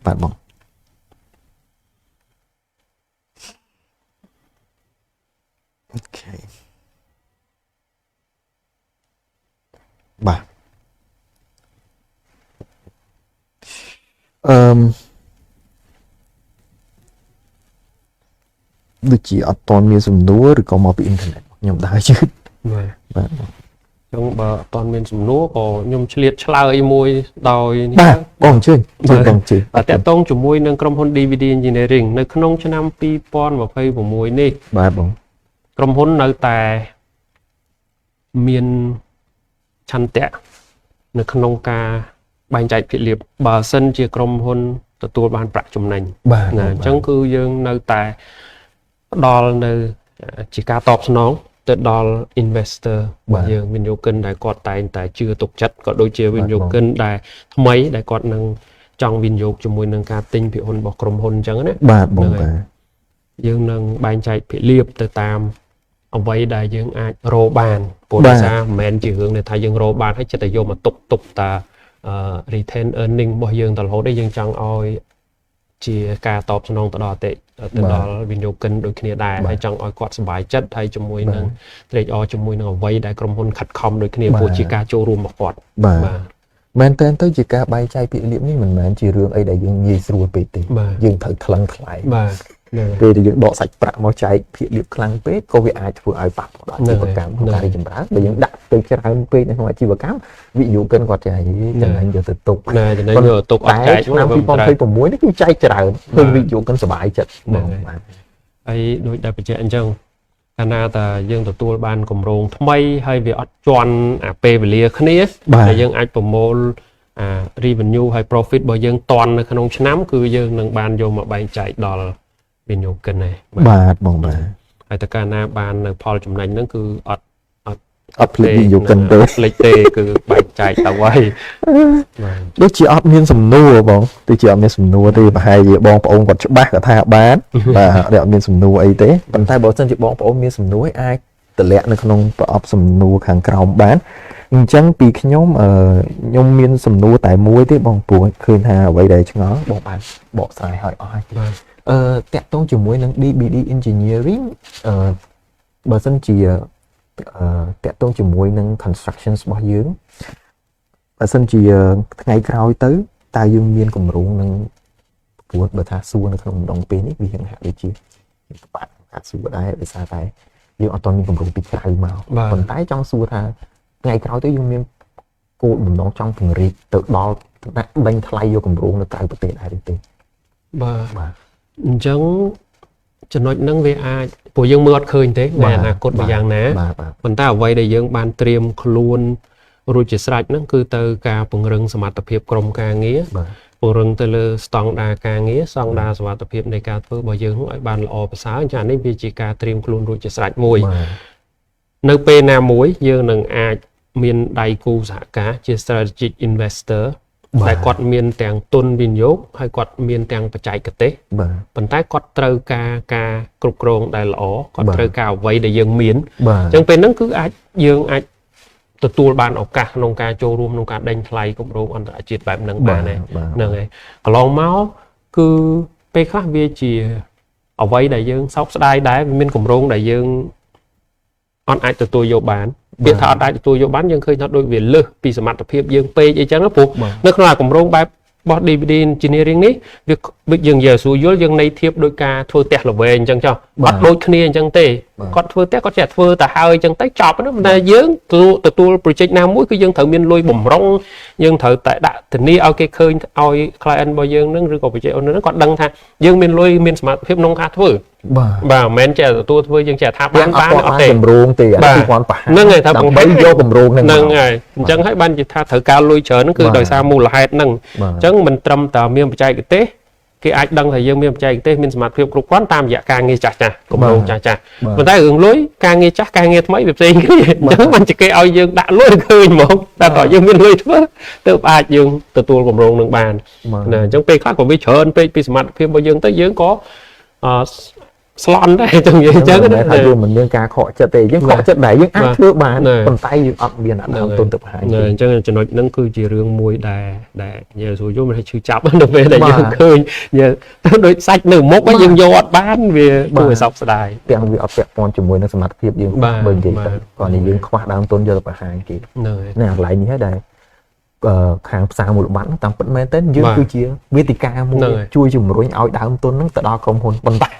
បាទបងអូខេបាទដូចជាអត់តមានសំណួរឬក៏មកពីអ៊ីនធឺណិតខ្ញុំដើរយឺតបាទចង់បើអត់តមានសំណួរក៏ខ្ញុំឆ្លៀតឆ្លើយមួយដោយនេះបងអញ្ជើញបងអញ្ជើញតកតងជាមួយនឹងក្រុមហ៊ុន DVD Engineering នៅក្នុងឆ្នាំ2026នេះបាទបងក្រុមហ៊ុននៅតែមានឆន្ទៈនៅក្នុងការបែងចែកភាគលាភបើសិនជាក្រុមហ៊ុនទទួលបានប្រាក់ចំណេញណាអញ្ចឹងគឺយើងនៅតែផ្ដល់នៅជាការតបស្នងទៅដល់ investor របស់យើងវិនិយោគិនដែលគាត់តែងតែជឿទុកចិត្តក៏ដូចជាវិនិយោគិនដែលថ្មីដែលគាត់នឹងចង់វិនិយោគជាមួយនឹងការទិញភាគហ៊ុនរបស់ក្រុមហ៊ុនអញ្ចឹងណាបាទបងបាទយើងនឹងបែងចែកភាគលាភទៅតាមអ្វីដែលយើងអាចរកបានព្រោះដោយសារមិនមែនជារឿងដែលថាយើងរកបានហើយចិត្តតែយកមកទុកតាretain earning របស់យើងតរហូតទេយើងចង់ឲ្យជាការតបស្នងទៅដល់ទៅដល់វិនិយោគិនដូចគ្នាដែរហើយចង់ឲ្យគាត់សប្បាយចិត្តហើយជាមួយនឹងត្រេកអរជាមួយនឹងអ្វីដែលក្រុមហ៊ុនខិតខំដូចគ្នាព្រោះជាការចូលរួមរបស់គាត់បាទមែនតើទៅជាការបែងចែកភាគលាភនេះមិនមែនជារឿងអីដែលយើងងាយស្រួលពេកទេយើងត្រូវថ្លឹងថ្លែងបាទពេលដែលយើងដកសាច់ប្រាក់មកចែកភាគលាភខ្លាំងពេកក៏វាអាចធ្វើឲ្យប៉ះពាល់ដល់អាជីវកម្មក្នុងការរីកចម្រើនបើយើងដាក់ទៅច្រើនពេកនៅក្នុងអាជីវកម្មវិនិយោគិនគាត់ចាយចំណេញយកទៅទុកចំណេញយកទៅទុកអត់ចែកឆ្នាំ2026នេះគឺចែកច្រើនឃើញវិនិយោគិនសប្បាយចិត្តបងបាទហើយដូចដែលបញ្ជាក់អញ្ចឹងកាលណាតាយើងទទួលបានគម្រោងថ្មីហើយវាអត់ជន់អាពេលវេលាគ្នាដែលយើងអាចប្រមូលrevenue ហើយ profit របស់យើងតន់នៅក្នុងឆ្នាំគឺយើងនឹងបានយកមកបែងចែកដល់វិនិយោគិនឯងបាទបងបាទហើយតើកាលណាបាននៅផលចំណេញហ្នឹងគឺអត់ភ្លេចវិនិយោគិនទេភ្លេចទេគឺបែងចែកទៅហើយដូចជាអត់មានសំណួរបងដូចជាអត់មានសំណួរទេប្រហែលជាបងប្អូនគាត់ច្បាស់គាត់ថាបានបាទអត់មានសំណួរអីទេប៉ុន្តែបើសិនជាបងប្អូនមានសំណួរអាចតម្លាក់នៅក្នុងប្រអប់សំណួរខាងក្រោមបានអញ្ចឹងពីខ្ញុំមានសំណួរតែមួយទេបងព្រោះឃើញថាអ្វីដែលឆ្ងល់បងបានបកស្រាយឲ្យអស់ហើយតាក់ទងជាមួយនឹង DBD Engineering បើសិនជាតាក់ទងជាមួយនឹង construction របស់យើងបើសិនជាថ្ងៃក្រោយទៅតើយើងមានគម្រោងនឹងប្រកួតបើថាសួរនៅក្នុងម្ដងពេលនេះវាហាក់ដូចជាពិបាកការសួរដែរដោយសារតែ យើងអត់ទាន់មានគម្រោងពីក្រៅមកប៉ុន្តែចង់សួរថាថ្ងៃក្រោយទៅយើងមានគោលបំណងចង់ពង្រីកទៅដល់ដាក់ដេញថ្លៃយកគម្រោងនៅក្រៅប្រទេសដែរទេបាទអញ្ចឹងចំណុចហ្នឹងវាអាចព្រោះយើងមើលអត់ឃើញទេនៅអនាគតយ៉ាងណាប៉ុន្តែអ្វីដែលយើងបានត្រៀមខ្លួនរួចជាស្រេចហ្នឹងគឺទៅការពង្រឹងសមត្ថភាពក្រុមការងារពង្រឹងទៅលើស្តង់ដារការងារស្តង់ដារសុវត្ថិភាពនៃការធ្វើរបស់យើងឲ្យបានល្អប្រសើរអញ្ចឹងនេះវាជាការត្រៀមខ្លួនរួចជាស្រេចមួយនៅពេលណាមួយយើងនឹងអាចមានដៃគូសហការជា strategic investor តែគាត់មានទាំងទុនវិនិយោគហើយគាត់មានទាំងបច្ចេកទេសប៉ុន្តែគាត់ត្រូវការគ្រប់គ្រងដែលល្អគាត់ត្រូវការអ្វីដែលយើងមានអញ្ចឹងពេលហ្នឹងគឺយើងអាចទទួលបានឱកាសក្នុងការចូលរួមក្នុងការដេញថ្លៃគម្រោងអន្តរជាតិបែបហ្នឹងបានហ្នឹងហើយកន្លងមកគឺពេលខ្លះវាជាអ្វីដែលយើងសោកស្ដាយដែរវាមានគម្រោងដែលយើងអត់អាចទទួលយកបានពាក្យថាអត់អាចទទួលយកបានយើងឃើញថាដូចវាលើសពីសមត្ថភាពយើងពេកអីចឹងព្រោះនៅក្នុងអាគម្រោងបែបបោះ DVD engineering នេះវាយើងនិយាយស្រួលយល់យើងនៃធៀបដោយការធ្វើផ្ទះល្វែងអញ្ចឹងចុះអត់ដូចគ្នាអញ្ចឹងទេគាត់ធ្វើផ្ទះគាត់ចេះធ្វើតែហើយអញ្ចឹងទៅចប់ណាតែយើងទទួល project ណាមួយគឺយើងត្រូវមានលុយបំរុងយើងត្រូវតែដាក់ធានាឲ្យគេឃើញឲ្យ client របស់យើងនឹងឬក៏ project owner នឹងគាត់ដឹងថាយើងមានលុយមានសមត្ថភាពក្នុងការធ្វើបាទមិនមែនចេះទទួលធ្វើយើងចេះថាបានអត់ទេគម្រោងទេគឺគាត់បោះហ្នឹងហើយថាបង្ហាញយកគម្រោងហ្នឹងហើយអញ្ចឹងហើយបាននិយាយថាត្រូវការលុយច្រើនហ្នឹងគឺដោយសារមូលហេតុហ្នឹងអញ្ចឹងមិនត្រឹមតែមានបច្ចេកទេសគេអាចដឹងថាយើងមានបច្ចេកទេសមានសមត្ថភាពគ្រប់គ្រាន់តាមរយៈការងារចាស់គម្រោងចាស់ប៉ុន្តែរឿងលុយការងារចាស់ការងារថ្មីវាផ្សេងគ្នាអញ្ចឹងមិនជាគេឲ្យយើងដាក់លុយឃើញហ្មងតែតើយើងមានលុយធ្វើទើបអាចយើងទទួលគម្រោងនឹងបានណាអញ្ចឹងពេលខ្លះក៏វាច្រើនពេកពីសមត្ថភាពរបស់យើងទៅយើងក៏ស្លន់ដែរចឹងនិយាយអញ្ចឹងណាថាយើងមិនមានការខកចិត្តទេយើងខកចិត្តដែរយើងអាចធ្វើបានប៉ុន្តែយើងអត់មានអាដើមទុនទៅបង្ហាញអញ្ចឹងចំណុចហ្នឹងគឺជារឿងមួយដែលនិយាយស្រួលយល់មិនឲ្យឈឺចាប់នៅពេលដែលយើងឃើញដូចសាច់នៅមុខយើងយកអត់បានវាគួរឲ្យសោកស្ដាយទាំងវាអត់ពាក់ព័ន្ធជាមួយនឹងសមត្ថភាពយើងបើនិយាយទៅគាត់នេះយើងខ្វះដើមទុនយកទៅបង្ហាញគេហ្នឹងអាកន្លែងនេះហើយដែរខាងផ្សារមូលបត្រតាមពិតមែនទេយើងគឺជាវេទិកាមួយជួយជំរុញឲ្យដើមទុនហ្នឹងទៅដល់ក្រុមហ៊ុនប៉ុន្តែ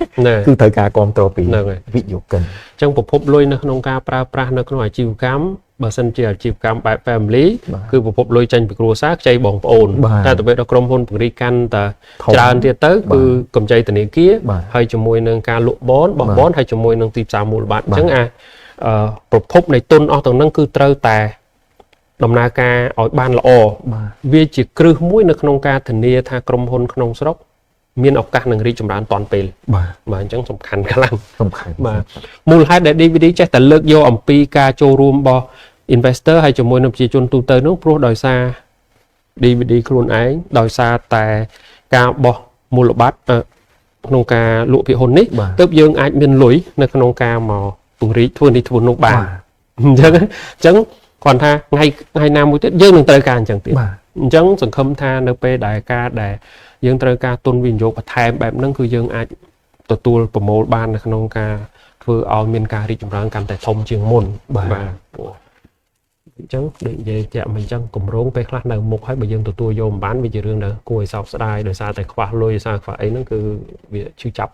គឺត្រូវការគ្រប់គ្រងពីវិនិយោគិនអញ្ចឹងប្រភពលុយនៅក្នុងការប្រើប្រាស់នៅក្នុងអាជីវកម្មបើសិនជាអាជីវកម្មបែប family គឺប្រភពលុយចេញពីគ្រួសារខ្ចីបងប្អូនតែទៅពេលដល់ក្រុមហ៊ុនពង្រីកកាន់តែច្រើនទៀតទៅគឺកម្ចីធនាគារហើយជាមួយនឹងការលក់បនបោះបនហើយជាមួយនឹងទីផ្សារមូលបត្រអញ្ចឹងប្រភពនៃទុនអស់ទាំងហ្នឹងគឺត្រូវតែដំណើរការឲ្យបានល្អវាជាគ្រឹះមួយនៅក្នុងការធានាថាក្រុមហ៊ុនក្នុងស្រុកមានឱកាសនឹងរីកចម្រើនតាន់ពេលបាទអញ្ចឹងសំខាន់ខ្លាំងបាទមូលហេតុដែល DVD ចេះតែលើកយកអំពីការចូលរួមរបស់ investor ហើយជាមួយនឹងប្រជាជនទូទៅនោះព្រោះដោយសារ DVD ខ្លួនឯងដោយសារតែការបោះមូលបត្រក្នុងការលក់ភាគហ៊ុននេះទើបយើងអាចមានលុយនៅក្នុងការមកពង្រីកធ្វើនេះធ្វើនោះបានអញ្ចឹងគាត់ថាថ្ងៃណាមួយទៀតយើងនឹងត្រូវការអញ្ចឹងទៀតអញ្ចឹងសង្ឃឹមថានៅពេលដែលយើងត្រូវការទុនវិនិយោគបន្ថែមបែបហ្នឹងគឺយើងអាចទទួលប្រមូលបាននៅក្នុងការធ្វើឲ្យមានការរីកចម្រើនកាន់តែធំជាងមុនបាទអញ្ចឹងដូចនិយាយចាក់មិនអញ្ចឹងគម្រោងពេលខ្លះនៅមុខហើយបើយើងទទួលយកមិនបានវាជារឿងដែលគួរឲ្យសោកស្ដាយដោយសារតែខ្វះលុយដោយសារខ្វះអីហ្នឹងគឺវាឈឺចាប់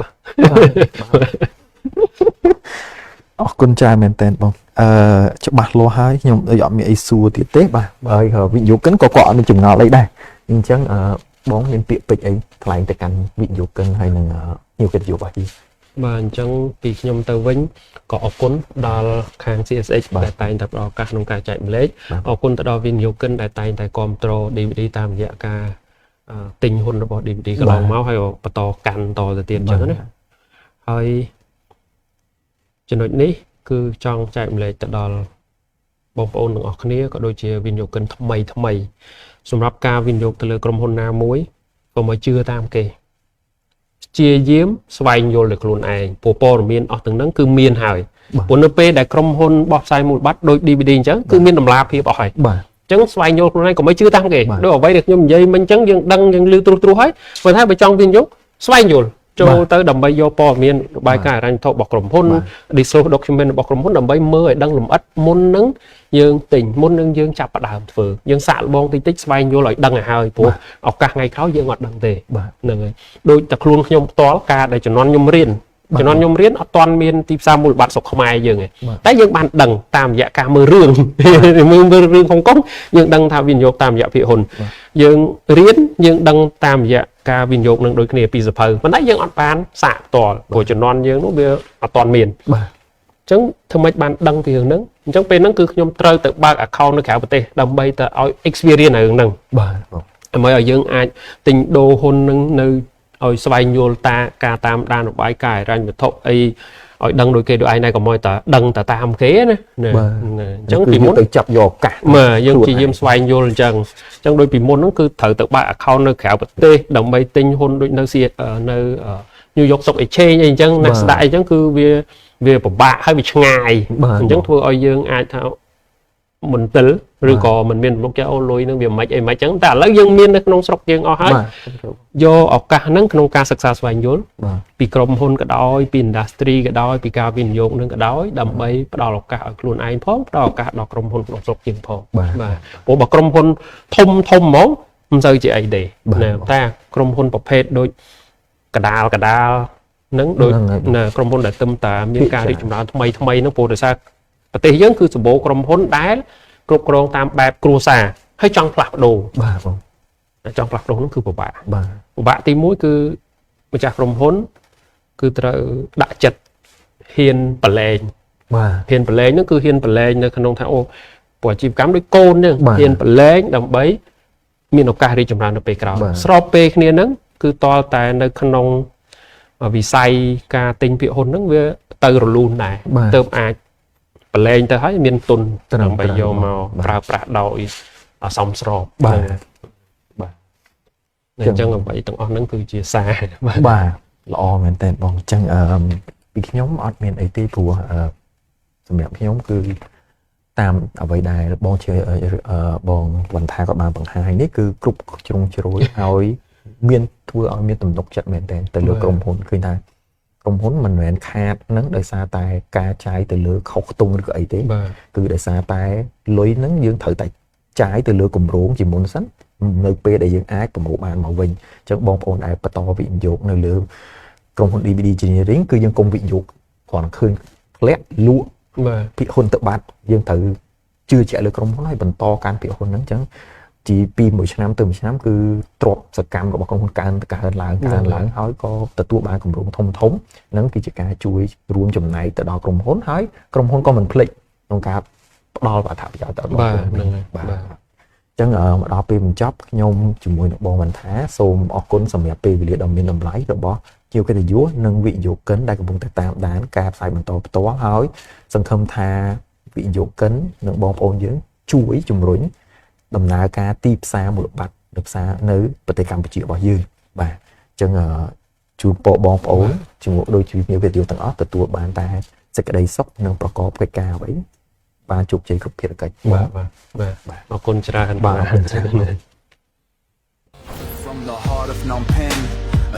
អរគុណច្រើនមែនតើបងច្បាស់លាស់ហើយខ្ញុំអត់មានអីសួរទៀតទេបាទហើយវិនិយោគិនក៏គាត់អត់មានចម្ងល់អីដែរអញ្ចឹងបងមានពាក្យពេចន៍អីថ្លែងទៅកាន់វិនិយោគិនហើយនឹងភ្ញៀវកិត្តិយសរបស់យើងបាទអញ្ចឹងពីខ្ញុំទៅវិញក៏អរគុណដល់ខាង CSX ដែលតែងតែផ្ដល់ឱកាសក្នុងការចែកម្លែកអរគុណទៅដល់វិនិយោគិនដែលតែងតែគ្រប់គ្រង DVD តាមរយៈការទិញហ៊ុនរបស់ DVD កន្លងមកហើយបន្តកាន់តទៅទៀតអញ្ចឹងណាហើយចំណុចនេះគឺចង់ចែកម្លែកទៅដល់បងប្អូនទាំងអស់គ្នាក៏ដូចជាវិនិយោគិនថ្មីសម្រាប់ការវិនិយោគទៅលើក្រុមហ៊ុនណាមួយក៏មកជឿតាមគេព្យាយាមស្វែងយល់ដោយខ្លួនឯងព័ត៌មានអស់ទាំងហ្នឹងគឺមានហើយព្រោះនៅពេលដែលក្រុមហ៊ុនបោះផ្សាយមូលបត្រដូច DVD អញ្ចឹងគឺមានតម្លាភាពអស់ហើយអញ្ចឹងស្វែងយល់ខ្លួនឯងកុំឲ្យជឿតាមគេដូចអ្វីដែលខ្ញុំនិយាយមិញអញ្ចឹងយើងដឹងយើងឮត្រួសហើយប៉ុន្តែបើចង់វិនិយោគស្វែងយល់ចូលទៅដើម្បីយកព័ត៌មានរបាយការណ៍ហិរញ្ញវត្ថុរបស់ក្រុមហ៊ុន disclosure document របស់ក្រុមហ៊ុនដើម្បីមើលឲ្យដឹងលម្អិតមុននឹងយើងទិញមុននឹងយើងចាប់ផ្ដើមធ្វើយើងសាកល្បងតិចស្វែងយល់ឲ្យដឹងឲ្យហើយព្រោះឱកាសថ្ងៃក្រោយយើងអត់ដឹងទេហ្នឹងហើយដូចតែខ្លួនខ្ញុំផ្ទាល់ការដែលជំនាន់ខ្ញុំរៀន ជំនាន់ខ្ញុំរៀនអត់ទាន់មានទីផ្សារមូលបត្រស្រុកខ្មែរយើងឯងតែយើងបានដឹងតាមរយៈការមើលរឿងមើលរឿងហុងកុងយើងដឹងថាវិនិយោគតាមរយៈភាគហ៊ុនយើងរៀនយើងដឹងតាមរយៈការវិនិយោគនឹងដូចគ្នាពីសភៅប៉ុន្តែយើងអត់បានសាកផ្ទាល់ព្រោះជំនាន់យើងនោះវាអត់ទាន់មានបាទអញ្ចឹងធ្វើម៉េចបានដឹងពីរឿងហ្នឹងអញ្ចឹងពេលហ្នឹងគឺខ្ញុំត្រូវទៅបើក account នៅក្រៅប្រទេសដើម្បីទៅឲ្យ experience នៅរឿងហ្នឹងបាទដើម្បីឲ្យយើងអាចទិញដូរហ៊ុននឹងនៅឲ្យស្វែងយល់ការតាមដានរបាយការណ៍ហិរញ្ញវត្ថុអីឲ្យដឹងដូចគេដូចឯងដែរកុំឲ្យតែដឹងតែតាមគេណាអញ្ចឹងពីមុនទៅចាប់យកឱកាសមើលយើងព្យាយាមស្វែងយល់អញ្ចឹងដូចពីមុនហ្នឹងគឺត្រូវទៅបើក account នៅក្រៅប្រទេសដើម្បីទិញហ៊ុនដូចនៅនៅ New York Stock Exchange អីអញ្ចឹង Nasdaq អីអញ្ចឹងគឺវាពិបាកហើយវាឆ្ងាយអញ្ចឹងធ្វើឲ្យយើងអាចថាមន្ទិលឬក៏មិនមានមុខចាអូលុយនឹងវាមិនអីមិនអញ្ចឹងតែឥឡូវយើងមាននៅក្នុងស្រុកយើងអស់ហើយយកឱកាសហ្នឹងក្នុងការសិក្សាស្វែងយល់ពីក្រុមហ៊ុនក៏ដោយពី industry ក៏ដោយពីការវិនិយោគនឹងក៏ដោយដើម្បីផ្ដល់ឱកាសឲ្យខ្លួនឯងផងផ្ដល់ឱកាសដល់ក្រុមហ៊ុនក្នុងស្រុកយើងផងបាទព្រោះបើក្រុមហ៊ុនធំហ្មងមិនសូវជាអីទេតែក្រុមហ៊ុនប្រភេទដូចកដាលហ្នឹងដូចក្រុមហ៊ុនដែលទឹមតាមានការរីកចម្រើនថ្មីហ្នឹងព្រោះដោយសារប្រទេសយើងគឺសម្បូរក្រុមហ៊ុនដែលគ្រប់គ្រងតាមបែបគ្រួសារហើយចង់ផ្លាស់ប្ដូរបាទបងចង់ផ្លាស់ប្ដូរហ្នឹងគឺពិបាកទី1គឺម្ចាស់ក្រុមហ៊ុនគឺត្រូវដាក់ចិត្តហ៊ានប្រឡែងបាទហ៊ានប្រឡែងហ្នឹងគឺហ៊ានប្រឡែងនៅក្នុងថាអូព្រោះអាជីវកម្មដូចកូនហ្នឹងហ៊ានប្រឡែងដើម្បីមានឱកាសរីកចម្រើននៅពេលក្រោយស្របពេលគ្នាហ្នឹងគឺតលតែនៅក្នុងវិស័យការទិញភាគហ៊ុនហ្នឹងវាទៅរលូនដែរទើបអាចប្រឡែងទៅហើយមានទុនដើម្បីយកមកប្រើប្រាស់ដោយសមស្របបាទអញ្ចឹងអ្វីទាំងអស់ហ្នឹងគឺជាសារបាទល្អមែនតើបងអញ្ចឹងពីខ្ញុំអត់មានអីទេព្រោះសម្រាប់ខ្ញុំគឺតាមអ្វីដែលបងជឿបងវណ្ណថាក៏បានបង្ហាញនេះគឺគ្រប់ជ្រុងជ្រោយឲ្យមានធ្វើឲ្យមានទំនុកចិត្តមែនតើទៅលើក្រុមហ៊ុនឃើញថាក្រុមហ៊ុនមិនមែនខាតនឹងដោយសារតែការចាយទៅលើខុសខ្ទង់ឬក៏អីទេគឺដោយសារតែលុយហ្នឹងយើងត្រូវតែចាយទៅលើគម្រោងជាមុនសិននៅពេលដែលយើងអាចប្រមូលបានមកវិញអញ្ចឹងបងប្អូនដែលបន្តវិនិយោគនៅលើក្រុមហ៊ុន DVD Engineering គឺយើងកុំវិនិយោគគ្រាន់ឃើញធ្លាក់លក់ភាគហ៊ុនទៅបាត់យើងត្រូវជឿជាក់លើក្រុមហ៊ុនហើយបន្តការភាគហ៊ុនហ្នឹងអញ្ចឹងពីមួយឆ្នាំទៅមួយឆ្នាំគឺទ្រព្យសកម្មរបស់ក្រុមហ៊ុនកើនឡើងហើយក៏ទទួលបានគម្រោងធំហ្នឹងគឺជាការជួយរួមចំណែកទៅដល់ក្រុមហ៊ុនហើយក្រុមហ៊ុនក៏មិនភ្លេចក្នុងការផ្ដល់អត្ថប្រយោជន៍ទៅដល់ក្រុមហ៊ុនហ្នឹងបាទអញ្ចឹងមកដល់ពេលបញ្ចប់ខ្ញុំជាមួយនឹងបងវណ្ណថាសូមអរគុណសម្រាប់ពេលវេលាដ៏មានតម្លៃរបស់ភ្ញៀវកិត្តិយសនិងវិនិយោគិនដែលកំពុងតែតាមដានការផ្សាយបន្តផ្ទាល់ហើយសង្ឃឹមថាវិនិយោគិននិងបងប្អូនយើងជួយជំរុញដំណើរការទីផ្សារមូលបត្រនៅផ្សារនៅប្រទេសកម្ពុជារបស់យើងបាទអញ្ចឹងជូនពរបងប្អូនជាមួយដូចជាភ្ញៀវកិត្តិយសទាំងអស់ទទួលបានតែសេចក្តីសុខនិងប្រកបកិច្ចការអ្វីបានជោគជ័យគ្រប់ភារកិច្ចបាទអរគុណច្រើនបាទ From the heart of Phnom Penh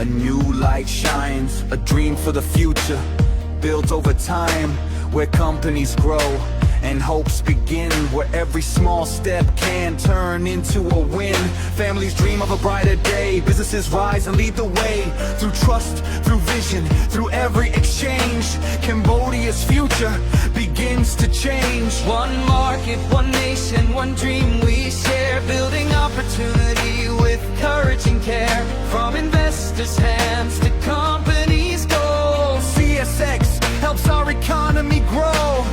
a new light shines a dream for the future built over time where companies grow and hopes begin where every small step can turn into a win. Families dream of a brighter day, businesses rise and lead the way. Through trust, through vision, through every exchange, Cambodia's future begins to change. One market, one nation, one dream we share, building opportunity with courage and care. From investors' hands to companies' goals, CSX helps our economy grow.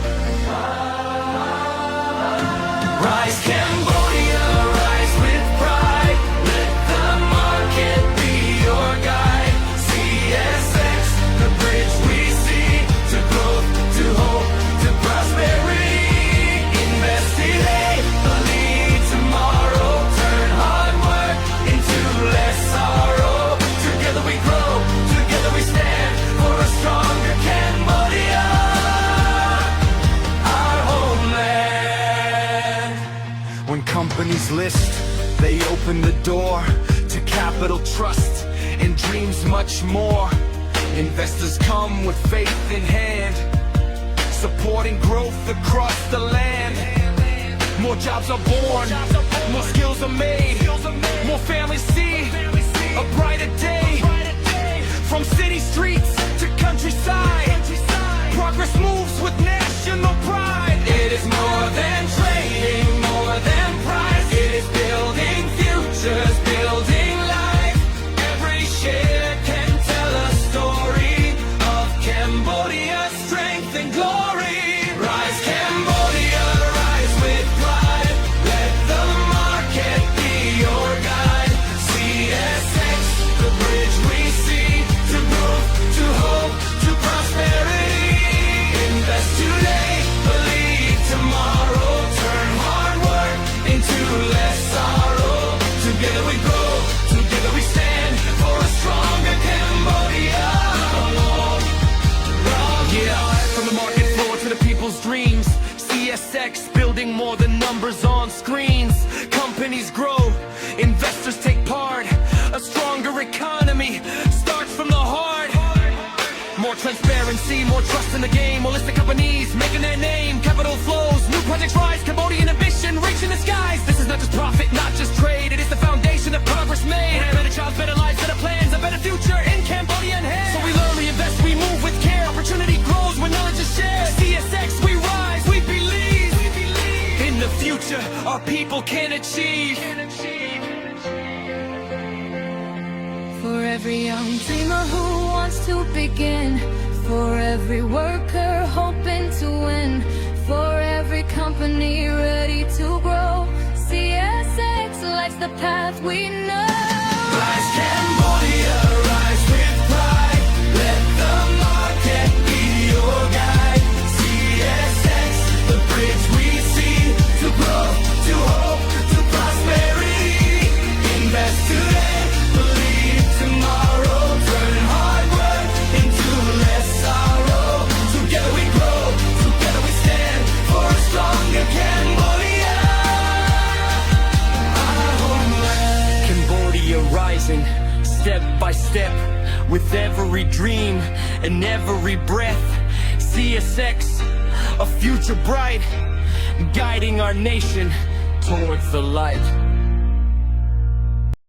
Rise Cambodia, rise with pride. Let the market be your guide. CSX, the bridge we see to growth, to hope, to prosperity. Invest today, believe tomorrow. Turn hard work into less sorrow. Together we grow, together we stand for a stronger Cambodia. When companies list, they open the door to capital trust and dreams much more. Investors come with faith in hand, supporting growth across the land. More jobs are born, more skills are made, more families see a brighter day. From city streets to countryside. companies grow, investors take part. A stronger economy starts from the heart. More transparency, more trust in the game. More listed companies making their name. Capital flows, new projects rise. Cambodian ambition reaching the skies. This is not just profit, not just trade. It is the foundation of progress made. Better jobs, better lives, better plans, a better future in Cambodian hands. So we learn, we invest, we move with care. Opportunity grows when knowledge is shared. CSX, we rise, we believe. In the future, our people can achieve. For every young dreamer who wants to begin, for every worker hoping to win, for every company ready to grow, CSX lights the path we know. Rise Cambodia, rise with pride. Let the market be your guide. CSX, the bridge we see to grow, to hope, to prosperity. Invest today, believe tomorrow. Turn hard work into less sorrow. Together we grow, together we stand for a stronger Cambodia. Our homeland. Cambodia rising, step by step, with every dream and every breath. CSX, a future bright, guiding our nation towards the light.